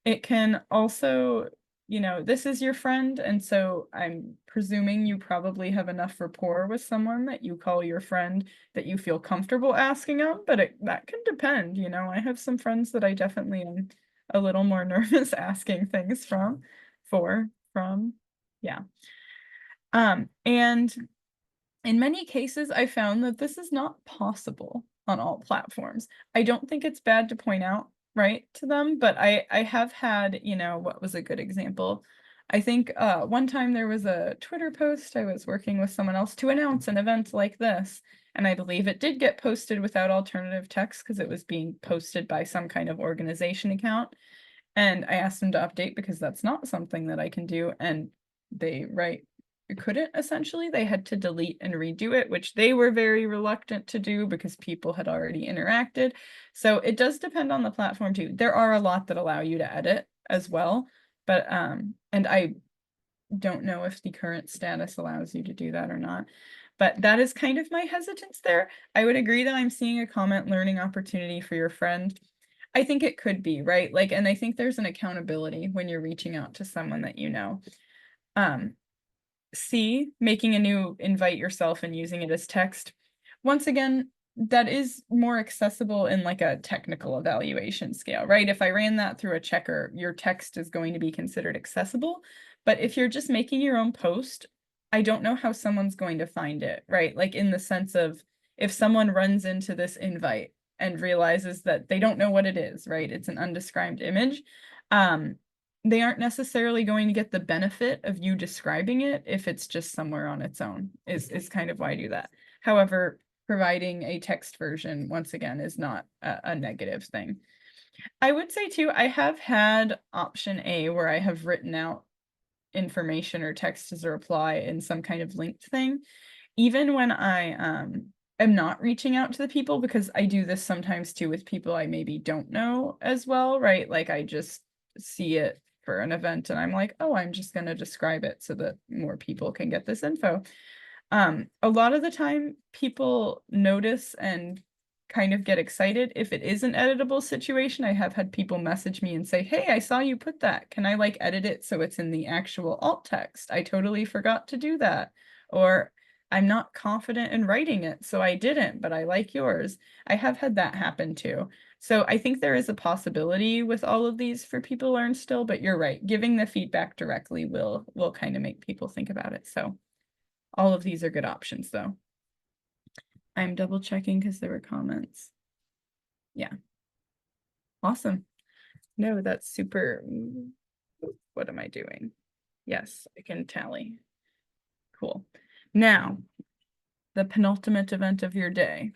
It can also, you know, this is your friend, and so I'm presuming you probably have enough rapport with someone that you call your friend that you feel comfortable asking them, but that can depend, you know. I have some friends that I definitely am a little more nervous asking things from, yeah. And in many cases, I found that this is not possible on all platforms. I don't think it's bad to point out, right, to them, but I have had, you know, what was a good example? I think one time there was a Twitter post, I was working with someone else to announce an event like this, and I believe it did get posted without alternative text because it was being posted by some kind of organization account. And I asked them to update because that's not something that I can do, and they couldn't, essentially. They had to delete and redo it, which they were very reluctant to do because people had already interacted. So it does depend on the platform too. There are a lot that allow you to edit as well, but and I don't know if the current status allows you to do that or not. But that is kind of my hesitance there. I would agree that I'm seeing a comment learning opportunity for your friend. I think it could be, right? Like, and I think there's an accountability when you're reaching out to someone that you know. C, making a new invite yourself and using it as text. Once again, that is more accessible in like a technical evaluation scale, right? If I ran that through a checker, your text is going to be considered accessible. But if you're just making your own post, I don't know how someone's going to find it, right? Like in the sense of if someone runs into this invite and realizes that they don't know what it is, right? It's an undescribed image. They aren't necessarily going to get the benefit of you describing it if it's just somewhere on its own, is kind of why I do that. However, providing a text version, once again, is not a negative thing. I would say too, I have had option A where I have written out information or text as a reply in some kind of linked thing. Even when I am not reaching out to the people, because I do this sometimes too with people I maybe don't know as well, right? Like I just see it for an event and I'm like, oh, I'm just going to describe it so that more people can get this info. A lot of the time people notice and kind of get excited if it is an editable situation. I have had people message me and say, hey, I saw you put that. Can I like edit it so it's in the actual alt text? I totally forgot to do that. Or I'm not confident in writing it, so I didn't, but I like yours. I have had that happen too. So I think there is a possibility with all of these for people to learn still, but you're right. Giving the feedback directly will kind of make people think about it. So all of these are good options though. I'm double checking because there were comments. Yeah. Awesome. No, that's super. What am I doing? Yes, I can tally. Cool. Now, the penultimate event of your day.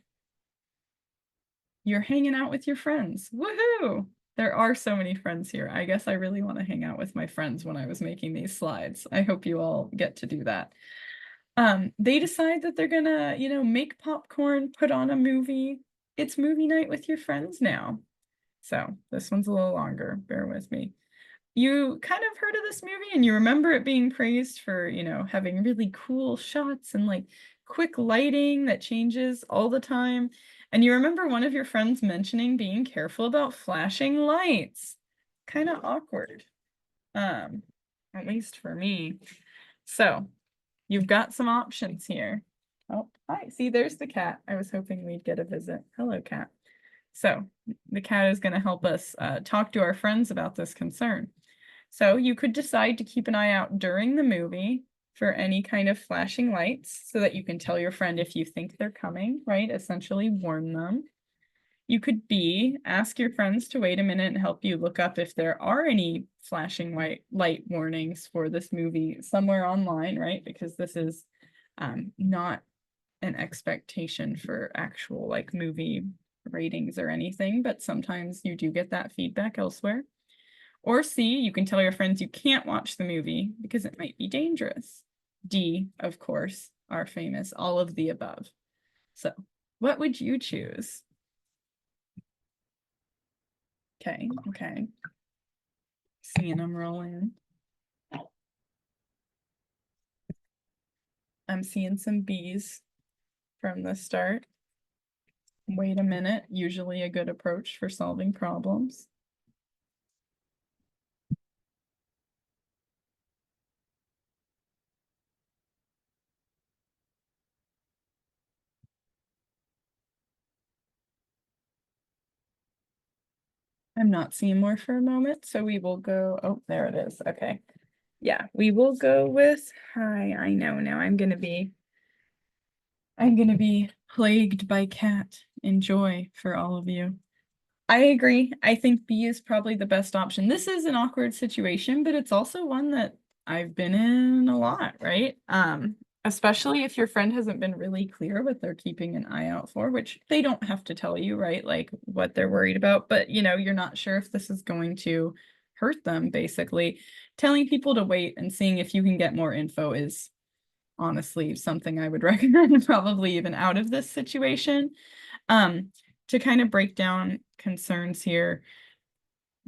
You're hanging out with your friends. Woohoo! There are so many friends here. I guess I really want to hang out with my friends when I was making these slides. I hope you all get to do that. They decide that they're gonna, make popcorn, put on a movie. It's movie night with your friends now. So this one's a little longer, bear with me. You kind of heard of this movie and you remember it being praised for, having really cool shots and like quick lighting that changes all the time. And you remember one of your friends mentioning being careful about flashing lights. Kind of awkward. At least for me. So you've got some options here. Oh, hi. See, there's the cat. I was hoping we'd get a visit. Hello, cat. So the cat is going to help us talk to our friends about this concern. So you could decide to keep an eye out during the movie for any kind of flashing lights so that you can tell your friend if you think they're coming, right? Essentially warn them. You could ask your friends to wait a minute and help you look up if there are any flashing light warnings for this movie somewhere online, right? Because this is not an expectation for actual like movie ratings or anything, but sometimes you do get that feedback elsewhere. Or C, you can tell your friends you can't watch the movie because it might be dangerous. D, of course, our famous all of the above. So what would you choose? Okay. Seeing them roll in. I'm seeing some B's from the start. Wait a minute, usually a good approach for solving problems. I'm not seeing more for a moment, so we will go, oh, there it is, okay. Yeah, we will go with, hi, I know now I'm gonna be plagued by cat and joy for all of you. I agree. I think B is probably the best option. This is an awkward situation, but it's also one that I've been in a lot, right? Especially if your friend hasn't been really clear what they're keeping an eye out for, which they don't have to tell you, right? Like what they're worried about, but you're not sure if this is going to hurt them, basically. Telling people to wait and seeing if you can get more info is honestly something I would recommend probably even out of this situation. To kind of break down concerns here,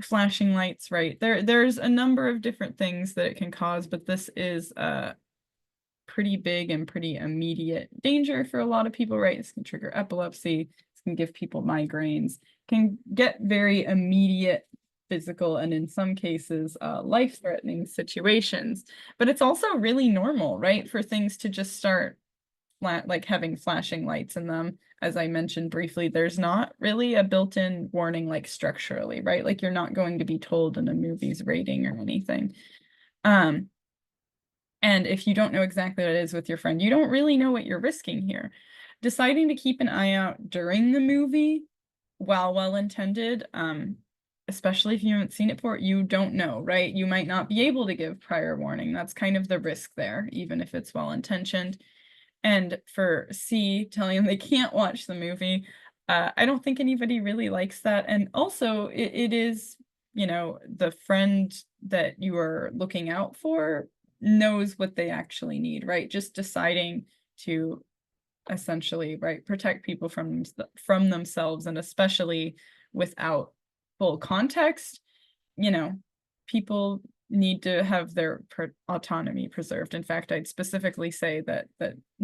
flashing lights, right? There's a number of different things that it can cause, but this is a pretty big and pretty immediate danger for a lot of people, right? This can trigger epilepsy, this can give people migraines, can get very immediate physical and in some cases life-threatening situations. But it's also really normal, right, for things to just start like having flashing lights in them. As I mentioned briefly, there's not really a built-in warning like structurally, right? Like you're not going to be told in a movie's rating or anything. And if you don't know exactly what it is with your friend, you don't really know what you're risking here. Deciding to keep an eye out during the movie, while well-intended, especially if you haven't seen it before, you don't know, right? You might not be able to give prior warning. That's kind of the risk there, even if it's well-intentioned. And for C, telling them they can't watch the movie, I don't think anybody really likes that. And also, it is, the friend that you are looking out for knows what they actually need, right? Just deciding to essentially, right, protect people from themselves, and especially without full context, you know, people need to have their autonomy preserved. In fact, I'd specifically say that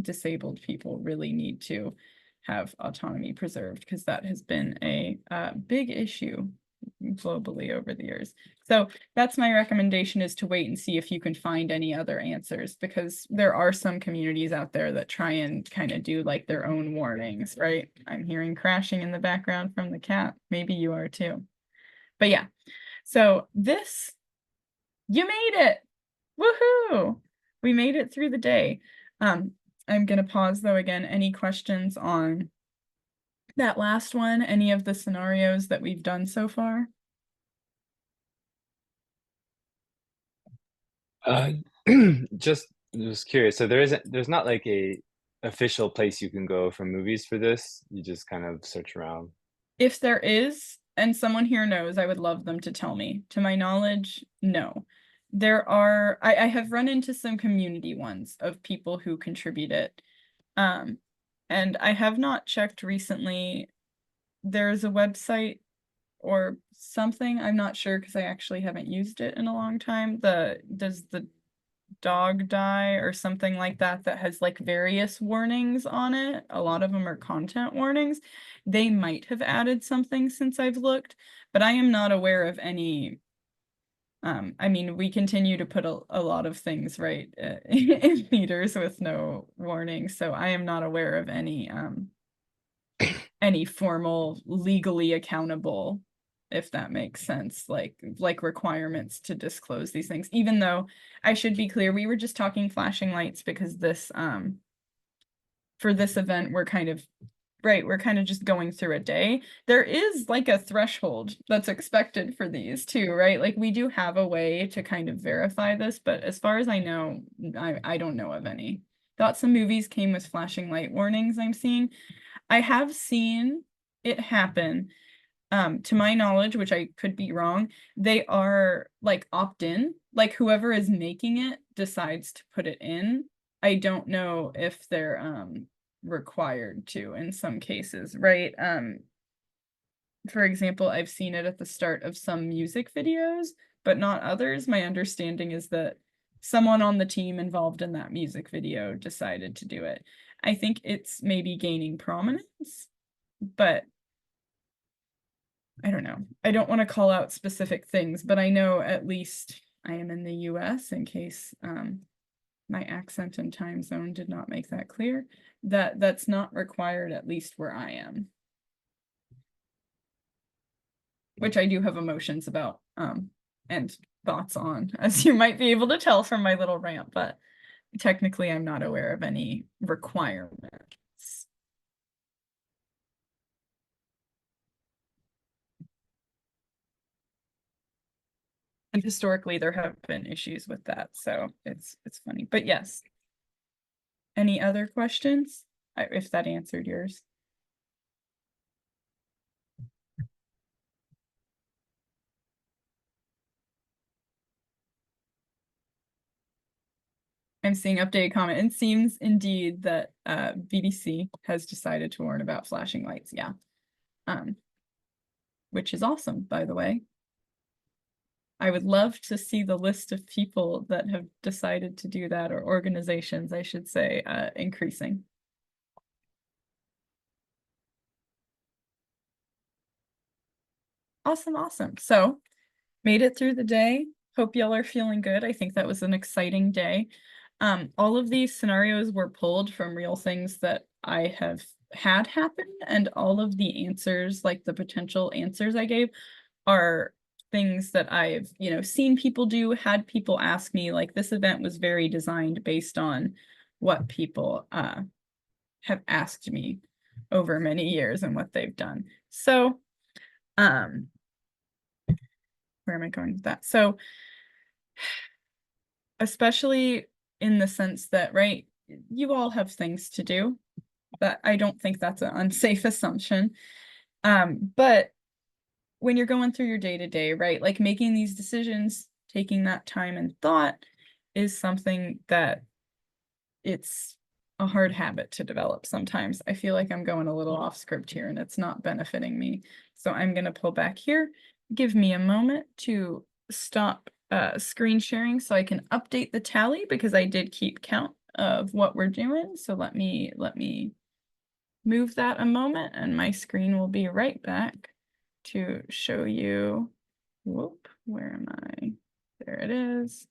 disabled people really need to have autonomy preserved, because that has been a big issue globally over the years. So that's my recommendation, is to wait and see if you can find any other answers, because there are some communities out there that try and kind of do like their own warnings, right? I'm hearing crashing in the background from the cat. Maybe you are too. But yeah, so this, you made it. Woohoo! We made it through the day. I'm gonna pause though again. Any questions on that last one? Any of the scenarios that we've done so far? Just was curious. So there's not like a official place you can go for movies for this. You just kind of search around. If there is, and someone here knows, I would love them to tell me. To my knowledge, no. There are, I have run into some community ones of people who contribute it. And I have not checked recently. There's a website or something, I'm not sure because I actually haven't used it in a long time. Does the dog die or something like that, that has like various warnings on it. A lot of them are content warnings. They might have added something since I've looked, but I am not aware of any. I mean, we continue to put a lot of things right in meters with no warning, so I am not aware of any formal legally accountable, if that makes sense, like requirements to disclose these things. Even though I should be clear, we were just talking flashing lights because this for this event we're kind of just going through a day. There is like a threshold that's expected for these too, right? Like we do have a way to kind of verify this, but as far as I know, I don't know of any. Thought some movies came with flashing light warnings I'm seeing. I have seen it happen. To my knowledge, which I could be wrong, they are like opt-in, like whoever is making it decides to put it in. I don't know if they're required to in some cases, right? For example, I've seen it at the start of some music videos, but not others. My understanding is that someone on the team involved in that music video decided to do it. I think it's maybe gaining prominence, but I don't know. I don't want to call out specific things, but I know at least I am in the US, in case my accent and time zone did not make that clear, that that's not required, at least where I am. Which I do have emotions about and thoughts on, as you might be able to tell from my little rant, but technically I'm not aware of any requirements. And historically there have been issues with that, so it's funny. But yes. Any other questions? If that answered yours. I'm seeing updated comment. It seems indeed that VDC has decided to warn about flashing lights. Yeah. Which is awesome, by the way. I would love to see the list of people that have decided to do that, or organizations, I should say, increasing. Awesome, awesome. So made it through the day. Hope y'all are feeling good. I think that was an exciting day. All of these scenarios were pulled from real things that I have had happen, and all of the answers, like the potential answers I gave, are things that I've, seen people do, had people ask me. Like this event was very designed based on what people have asked me over many years and what they've done. So, where am I going with that? So, especially in the sense that, right, you all have things to do, but I don't think that's an unsafe assumption. But when you're going through your day-to-day, right, like making these decisions, taking that time and thought, is something that it's a hard habit to develop sometimes. I feel like I'm going a little off script here and it's not benefiting me. So I'm going to pull back here. Give me a moment to stop screen sharing so I can update the tally, because I did keep count of what we're doing. So let me move that a moment and my screen will be right back to show you. Whoop, where am I? There it is.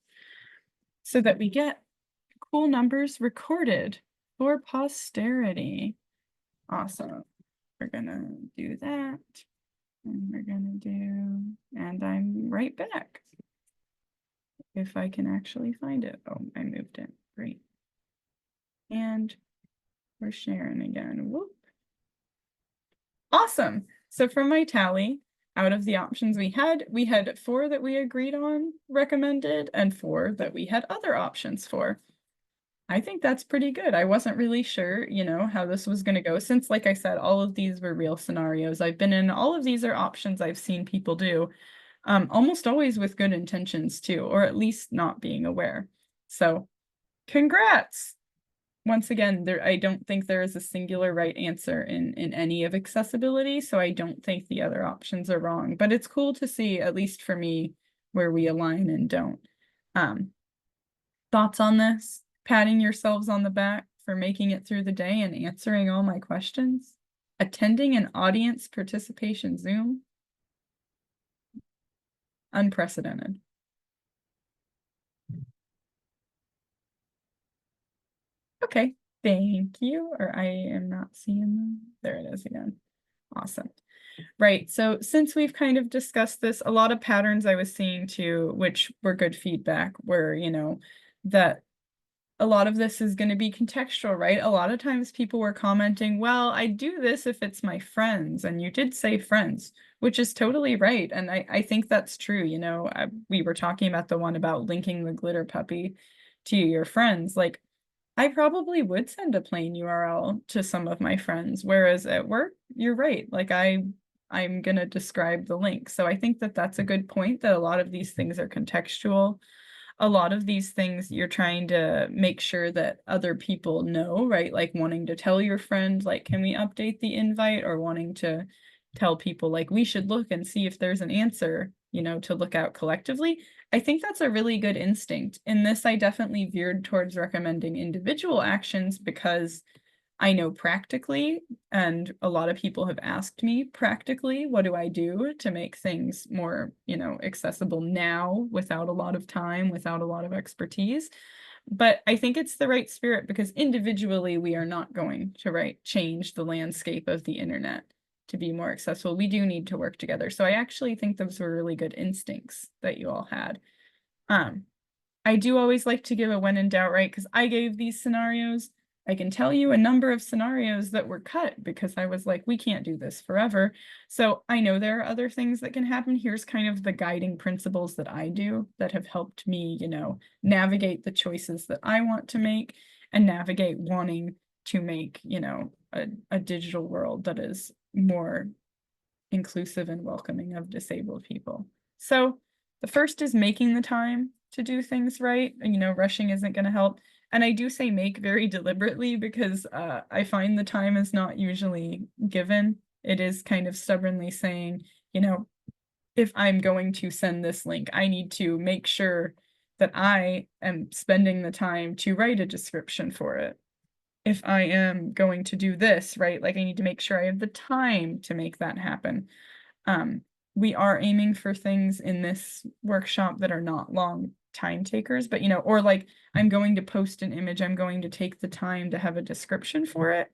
So that we get cool numbers recorded for posterity. Awesome. We're gonna do that. And we're gonna do, and I'm right back. If I can actually find it. Oh, I moved it. Great. And we're sharing again. Whoop. Awesome. So for my tally, out of the options we had 4 that we agreed on recommended and 4 that we had other options for. I think that's pretty good. I wasn't really sure, how this was going to go, since, like I said, all of these were real scenarios I've been in. All of these are options I've seen people do, almost always with good intentions too, or at least not being aware. So congrats. Once again, I don't think there is a singular right answer in any of accessibility, so I don't think the other options are wrong, but it's cool to see, at least for me, where we align and don't. Thoughts on this? Patting yourselves on the back for making it through the day and answering all my questions? Attending an audience participation Zoom? Unprecedented. Okay, thank you. Or I am not seeing them. There it is again. Awesome. Right, so since we've kind of discussed this, a lot of patterns I was seeing too, which were good feedback, were, that a lot of this is going to be contextual, right? A lot of times people were commenting, well, I do this if it's my friends. And you did say friends, which is totally right. And I think that's true. We were talking about the one about linking the glitter puppy to your friends. Like, I probably would send a plain URL to some of my friends, whereas at work, you're right. Like I'm going to describe the link. So I think that that's a good point, that a lot of these things are contextual. A lot of these things you're trying to make sure that other people know, right? Like wanting to tell your friend, like, can we update the invite, or wanting to tell people like we should look and see if there's an answer, to look out collectively. I think that's a really good instinct. In this, I definitely veered towards recommending individual actions because I know practically, and a lot of people have asked me practically, what do I do to make things more, accessible now without a lot of time, without a lot of expertise. But I think it's the right spirit, because individually we are not going to change the landscape of the internet to be more accessible. We do need to work together. So I actually think those were really good instincts that you all had. I do always like to give a when in doubt, right? Because I gave these scenarios. I can tell you a number of scenarios that were cut because I was like, we can't do this forever. So I know there are other things that can happen. Here's kind of the guiding principles that I do that have helped me, navigate the choices that I want to make and navigate wanting to make, a digital world that is more inclusive and welcoming of disabled people. So the first is making the time to do things right. Rushing isn't going to help. And I do say make very deliberately, because I find the time is not usually given. It is kind of stubbornly saying, if I'm going to send this link, I need to make sure that I am spending the time to write a description for it. If I am going to do this, right, like I need to make sure I have the time to make that happen. We are aiming for things in this workshop that are not long time takers, but or like I'm going to post an image, I'm going to take the time to have a description for it.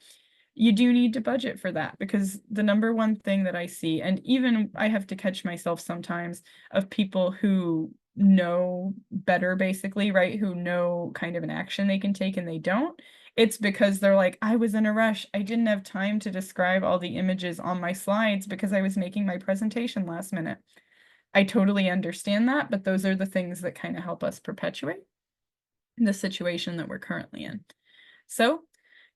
You do need to budget for that, because the number one thing that I see, and even I have to catch myself sometimes, of people who know better, basically, right, who know kind of an action they can take and they don't. It's because they're like, I was in a rush. I didn't have time to describe all the images on my slides because I was making my presentation last minute. I totally understand that, but those are the things that kind of help us perpetuate the situation that we're currently in. So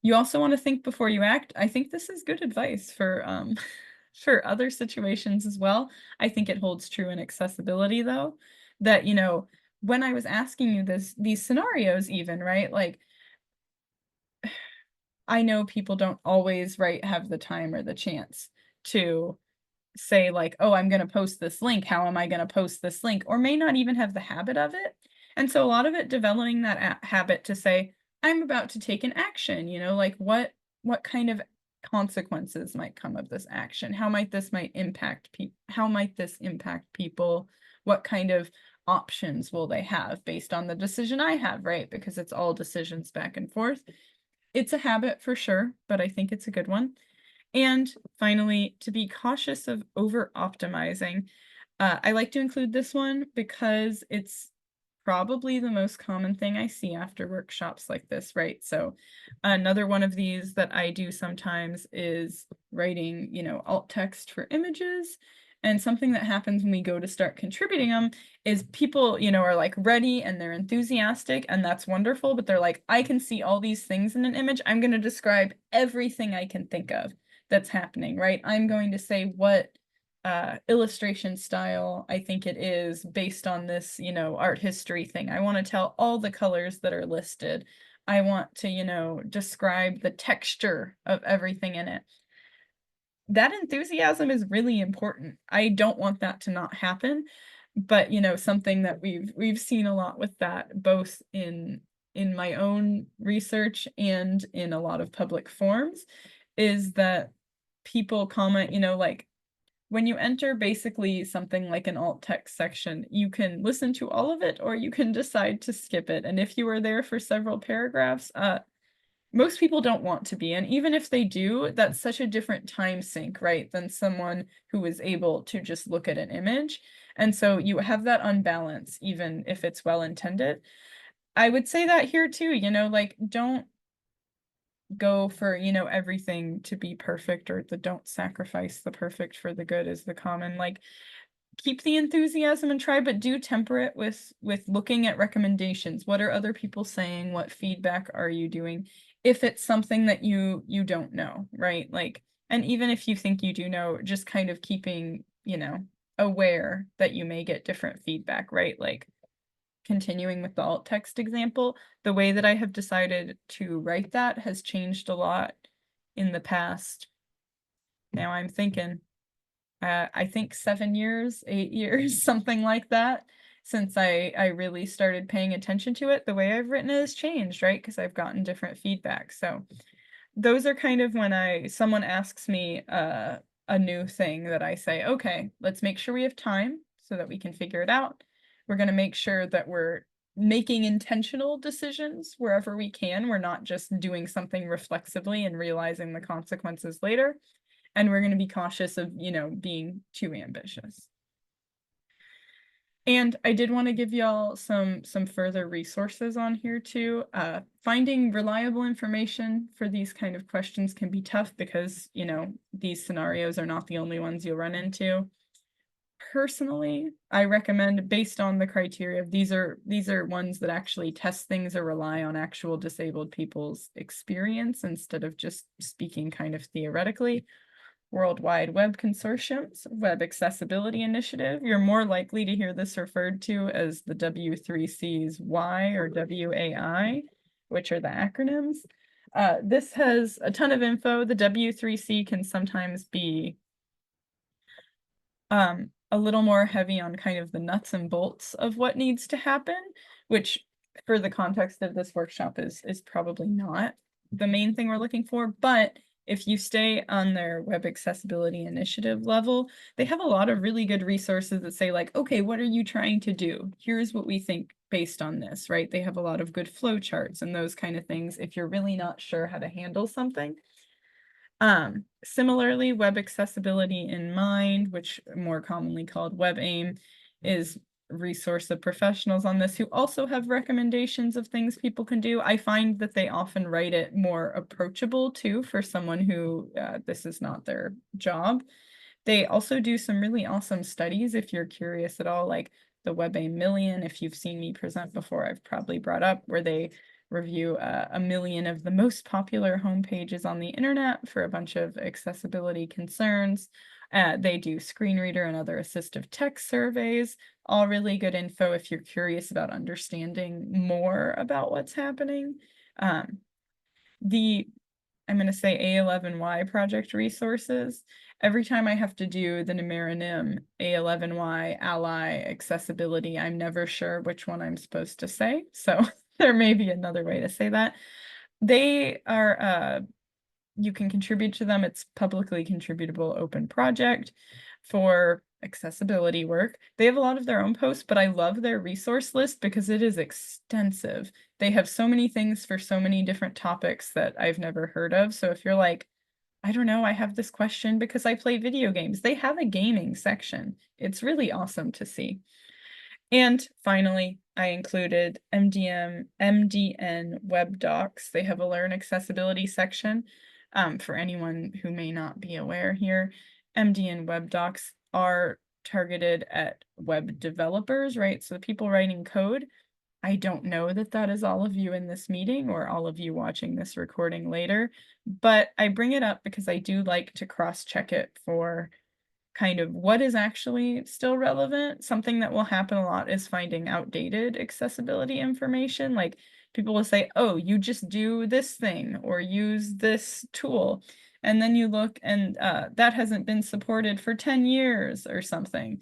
you also want to think before you act. I think this is good advice for for other situations as well. I think it holds true in accessibility, though, that when I was asking you these scenarios even, right? Like, I know people don't always, right, have the time or the chance to say like, "Oh, I'm gonna post this link. How am I gonna post this link?" Or may not even have the habit of it. And so a lot of it developing that habit to say, "I'm about to take an action," like what kind of consequences might come of this action? How might this impact people? What kind of options will they have based on the decision I have, right? Because it's all decisions back and forth. It's a habit for sure, but I think it's a good one. And finally, to be cautious of over optimizing. I like to include this one because it's probably the most common thing I see after workshops like this, right? So another one of these that I do sometimes is writing, alt text for images. And something that happens when we go to start contributing them is people, are like ready and they're enthusiastic and that's wonderful, but they're like, I can see all these things in an image. I'm going to describe everything I can think of that's happening, right? I'm going to say what illustration style I think it is based on this, art history thing. I want to tell all the colors that are listed. I want to, describe the texture of everything in it. That enthusiasm is really important. I don't want that to not happen, but, something that we've seen a lot with that, both in my own research and in a lot of public forums, is that people comment, like when you enter basically something like an alt text section, you can listen to all of it or you can decide to skip it. And if you were there for several paragraphs, most people don't want to be. And even if they do, that's such a different time sink, right, than someone who is able to just look at an image. And so you have that unbalance, even if it's well intended. I would say that here too, like don't go for, everything to be perfect, or the don't sacrifice the perfect for the good is the common, like, keep the enthusiasm and try, but do temper it with looking at recommendations. What are other people saying? What feedback are you doing? If it's something that you don't know, right? Like, and even if you think you do know, just kind of keeping, aware that you may get different feedback, right? Like, continuing with the alt text example, the way that I have decided to write that has changed a lot in the past. Now I'm thinking, I think 7 years, 8 years, something like that, since I really started paying attention to it. The way I've written it has changed, right? Because I've gotten different feedback. So those are kind of when someone asks me a new thing that I say, okay, let's make sure we have time so that we can figure it out. We're going to make sure that we're making intentional decisions wherever we can. We're not just doing something reflexively and realizing the consequences later. And we're going to be cautious of, being too ambitious. And I did want to give y'all some further resources on here too. Finding reliable information for these kind of questions can be tough because, these scenarios are not the only ones you'll run into. Personally, I recommend, based on the criteria, these are ones that actually test things or rely on actual disabled people's experience instead of just speaking kind of theoretically. World Wide Web Consortium's Web Accessibility Initiative. You're more likely to hear this referred to as the W3C's Y or WAI, which are the acronyms. This has a ton of info. The W3C can sometimes be a little more heavy on kind of the nuts and bolts of what needs to happen, which for the context of this workshop is probably not the main thing we're looking for. But if you stay on their web accessibility initiative level, they have a lot of really good resources that say like, okay, what are you trying to do? Here's what we think based on this, right? They have a lot of good flow charts and those kind of things if you're really not sure how to handle something. Similarly, Web Accessibility in Mind, which more commonly called WebAIM, is a resource of professionals on this who also have recommendations of things people can do. I find that they often write it more approachable too for someone who this is not their job. They also do some really awesome studies if you're curious at all, like the WebAIM Million. If you've seen me present before, I've probably brought up where they review a million of the most popular homepages on the internet for a bunch of accessibility concerns. They do screen reader and other assistive text surveys, all really good info if you're curious about understanding more about what's happening. Um, the I'm going to say A11Y project resources. Every time I have to do the numeronym A11Y, ally, accessibility, I'm never sure which one I'm supposed to say. So there may be another way to say that. They are, you can contribute to them. It's publicly contributable open project for accessibility work. They have a lot of their own posts, but I love their resource list because it is extensive. They have so many things for so many different topics that I've never heard of. So if you're like, I don't know, I have this question because I play video games, they have a gaming section. It's really awesome to see. And finally, I included MDN web docs. They have a learn accessibility section. For anyone who may not be aware here, MDN web docs are targeted at web developers, right? So the people writing code. I don't know that that is all of you in this meeting or all of you watching this recording later, but I bring it up because I do like to cross-check it for kind of what is actually still relevant. Something that will happen a lot is finding outdated accessibility information. Like people will say, oh, you just do this thing or use this tool. And then you look and that hasn't been supported for 10 years or something,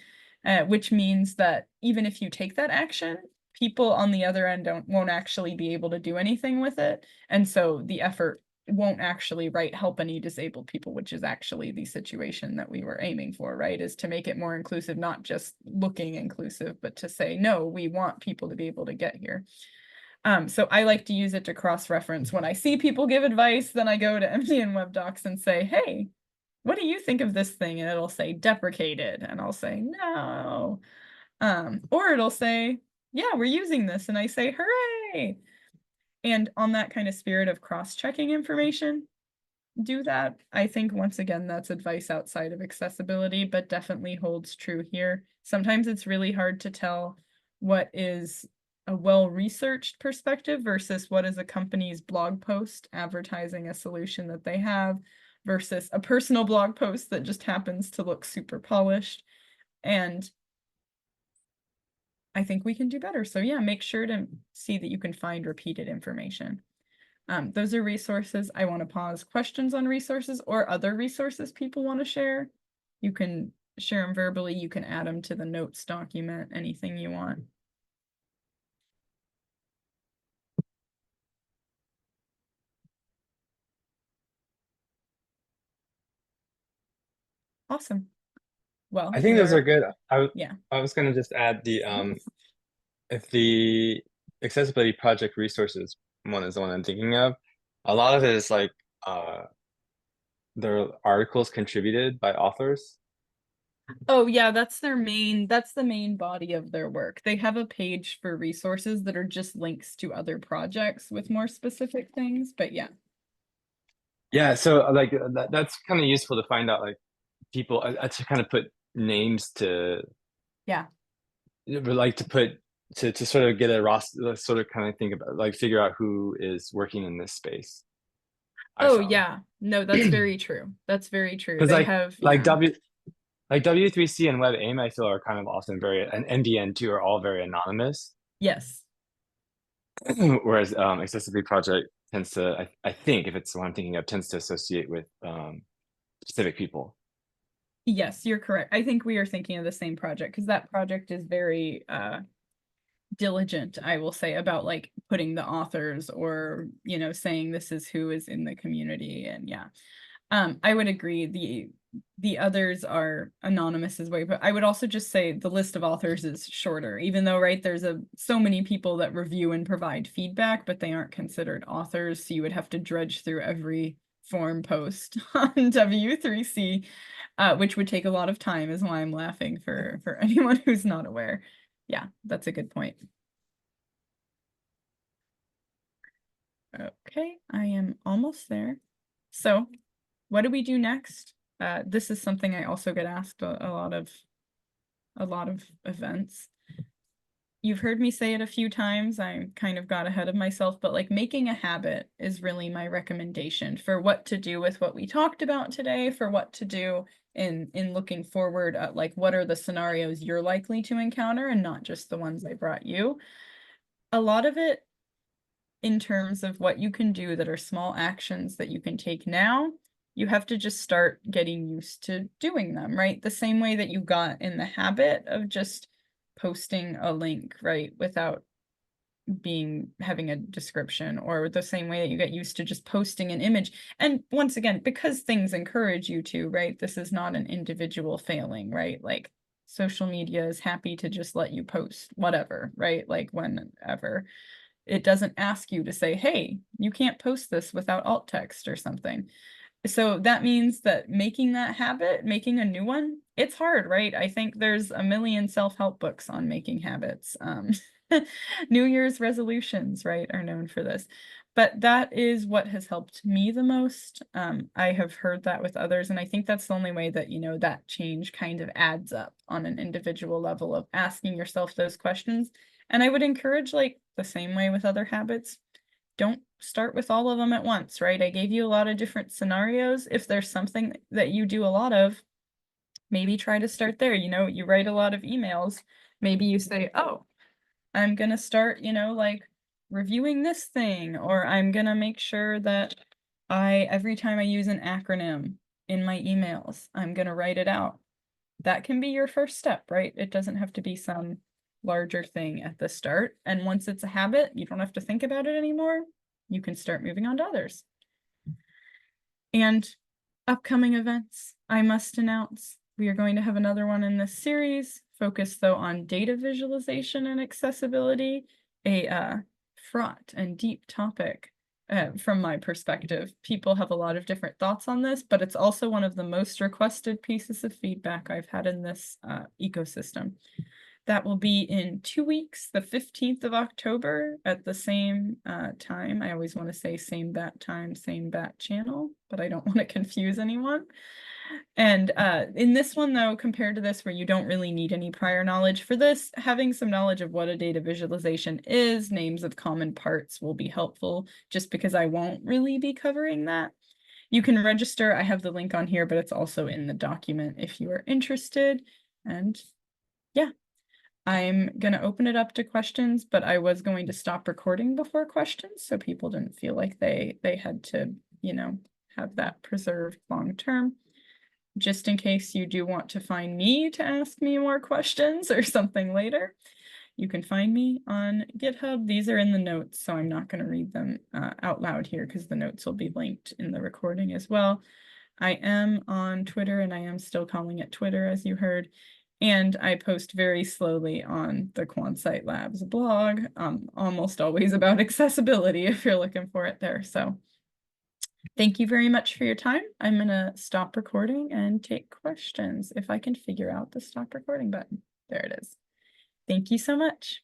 which means that even if you take that action, people on the other end won't actually be able to do anything with it. And so the effort won't actually help any disabled people, which is actually the situation that we were aiming for, right? Is to make it more inclusive, not just looking inclusive, but to say, no, we want people to be able to get here. So I like to use it to cross-reference. When I see people give advice, then I go to MDN Web Docs and say, hey, what do you think of this thing? And it'll say deprecated, and I'll say, no. Or it'll say, yeah, we're using this, and I say, hooray. And on that kind of spirit of cross-checking information, do that. I think once again, that's advice outside of accessibility, but definitely holds true here. Sometimes it's really hard to tell what is a well-researched perspective versus what is a company's blog post advertising a solution that they have versus a personal blog post that just happens to look super polished. And I think we can do better. So yeah, make sure to see that you can find repeated information. Those are resources. I want to pause. Questions on resources or other resources people want to share? You can share them verbally. You can add them to the notes document, anything you want. Awesome. Well, I think those are good. Yeah. I was gonna just add if the accessibility project resources one is the one I'm thinking of, a lot of it is like there are articles contributed by authors. Oh yeah, that's the main body of their work. They have a page for resources that are just links to other projects with more specific things, but yeah. Yeah, so like that's kind of useful to find out like people to kind of put names to Yeah. like to put to sort of get a roster, sort of kind of think about like figure out who is working in this space. I Oh found yeah. No, that's very true. That's very true. because They have, like yeah. W3C and WebAIM I feel are kind of often very and NBN too are all very anonymous. Yes. Whereas accessibility project tends to I think if it's the one I'm thinking of tends to associate with specific people. Yes, you're correct. I think we are thinking of the same project because that project is very diligent, I will say, about like putting the authors or, saying this is who is in the community. And yeah, I would agree. The others are anonymous as well, but I would also just say the list of authors is shorter, even though, right, there's so many people that review and provide feedback, but they aren't considered authors. So you would have to dredge through every forum post on W3C, which would take a lot of time, is why I'm laughing for anyone who's not aware. Yeah, that's a good point. Okay, I am almost there. So what do we do next? This is something I also get asked a lot of events. You've heard me say it a few times. I kind of got ahead of myself, but like making a habit is really my recommendation for what to do with what we talked about today, for what to do in looking forward at like what are the scenarios you're likely to encounter and not just the ones I brought you. A lot of it in terms of what you can do that are small actions that you can take now, you have to just start getting used to doing them, right? The same way that you got in the habit of just posting a link, right, without having a description, or the same way that you get used to just posting an image. And once again, because things encourage you to, right, this is not an individual failing, right? Like social media is happy to just let you post whatever, right? Like whenever. It doesn't ask you to say, hey, you can't post this without alt text or something. So that means that making that habit, making a new one, it's hard, right? I think there's a million self-help books on making habits. New Year's resolutions, right, are known for this. But that is what has helped me the most. I have heard that with others, and I think that's the only way that, you know, that change kind of adds up on an individual level of asking yourself those questions. And I would encourage, like, the same way with other habits, don't start with all of them at once, right? I gave you a lot of different scenarios. If there's something that you do a lot of, maybe try to start there. You know, you write a lot of emails. Maybe you say, oh, I'm gonna start, you know, like reviewing this thing, or I'm gonna make sure that every time I use an acronym in my emails, I'm gonna write it out. That can be your first step, right? It doesn't have to be some larger thing at the start. And once it's a habit, you don't have to think about it anymore. You can start moving on to others. And upcoming events, I must announce, we are going to have another one in this series, focused though on data visualization and accessibility, a fraught and deep topic from my perspective. People have a lot of different thoughts on this, but it's also one of the most requested pieces of feedback I've had in this ecosystem. That will be in 2 weeks, the 15th of October at the same time. I always want to say same bat time, same bat channel, but I don't want to confuse anyone. And in this one, though, compared to this, where you don't really need any prior knowledge for this, having some knowledge of what a data visualization is, names of common parts will be helpful, just because I won't really be covering that. You can register. I have the link on here, but it's also in the document if you are interested. And yeah. I'm gonna open it up to questions, but I was going to stop recording before questions, so people didn't feel like they had to, you know, have that preserved long term. Just in case you do want to find me to ask me more questions or something later, you can find me on GitHub. These are in the notes, so I'm not going to read them out loud here because the notes will be linked in the recording as well. I am on Twitter, and I am still calling it Twitter, as you heard. And I post very slowly on the Quansight Labs blog, almost always about accessibility if you're looking for it there. So thank you very much for your time. I'm gonna stop recording and take questions if I can figure out the stop recording button. There it is. Thank you so much.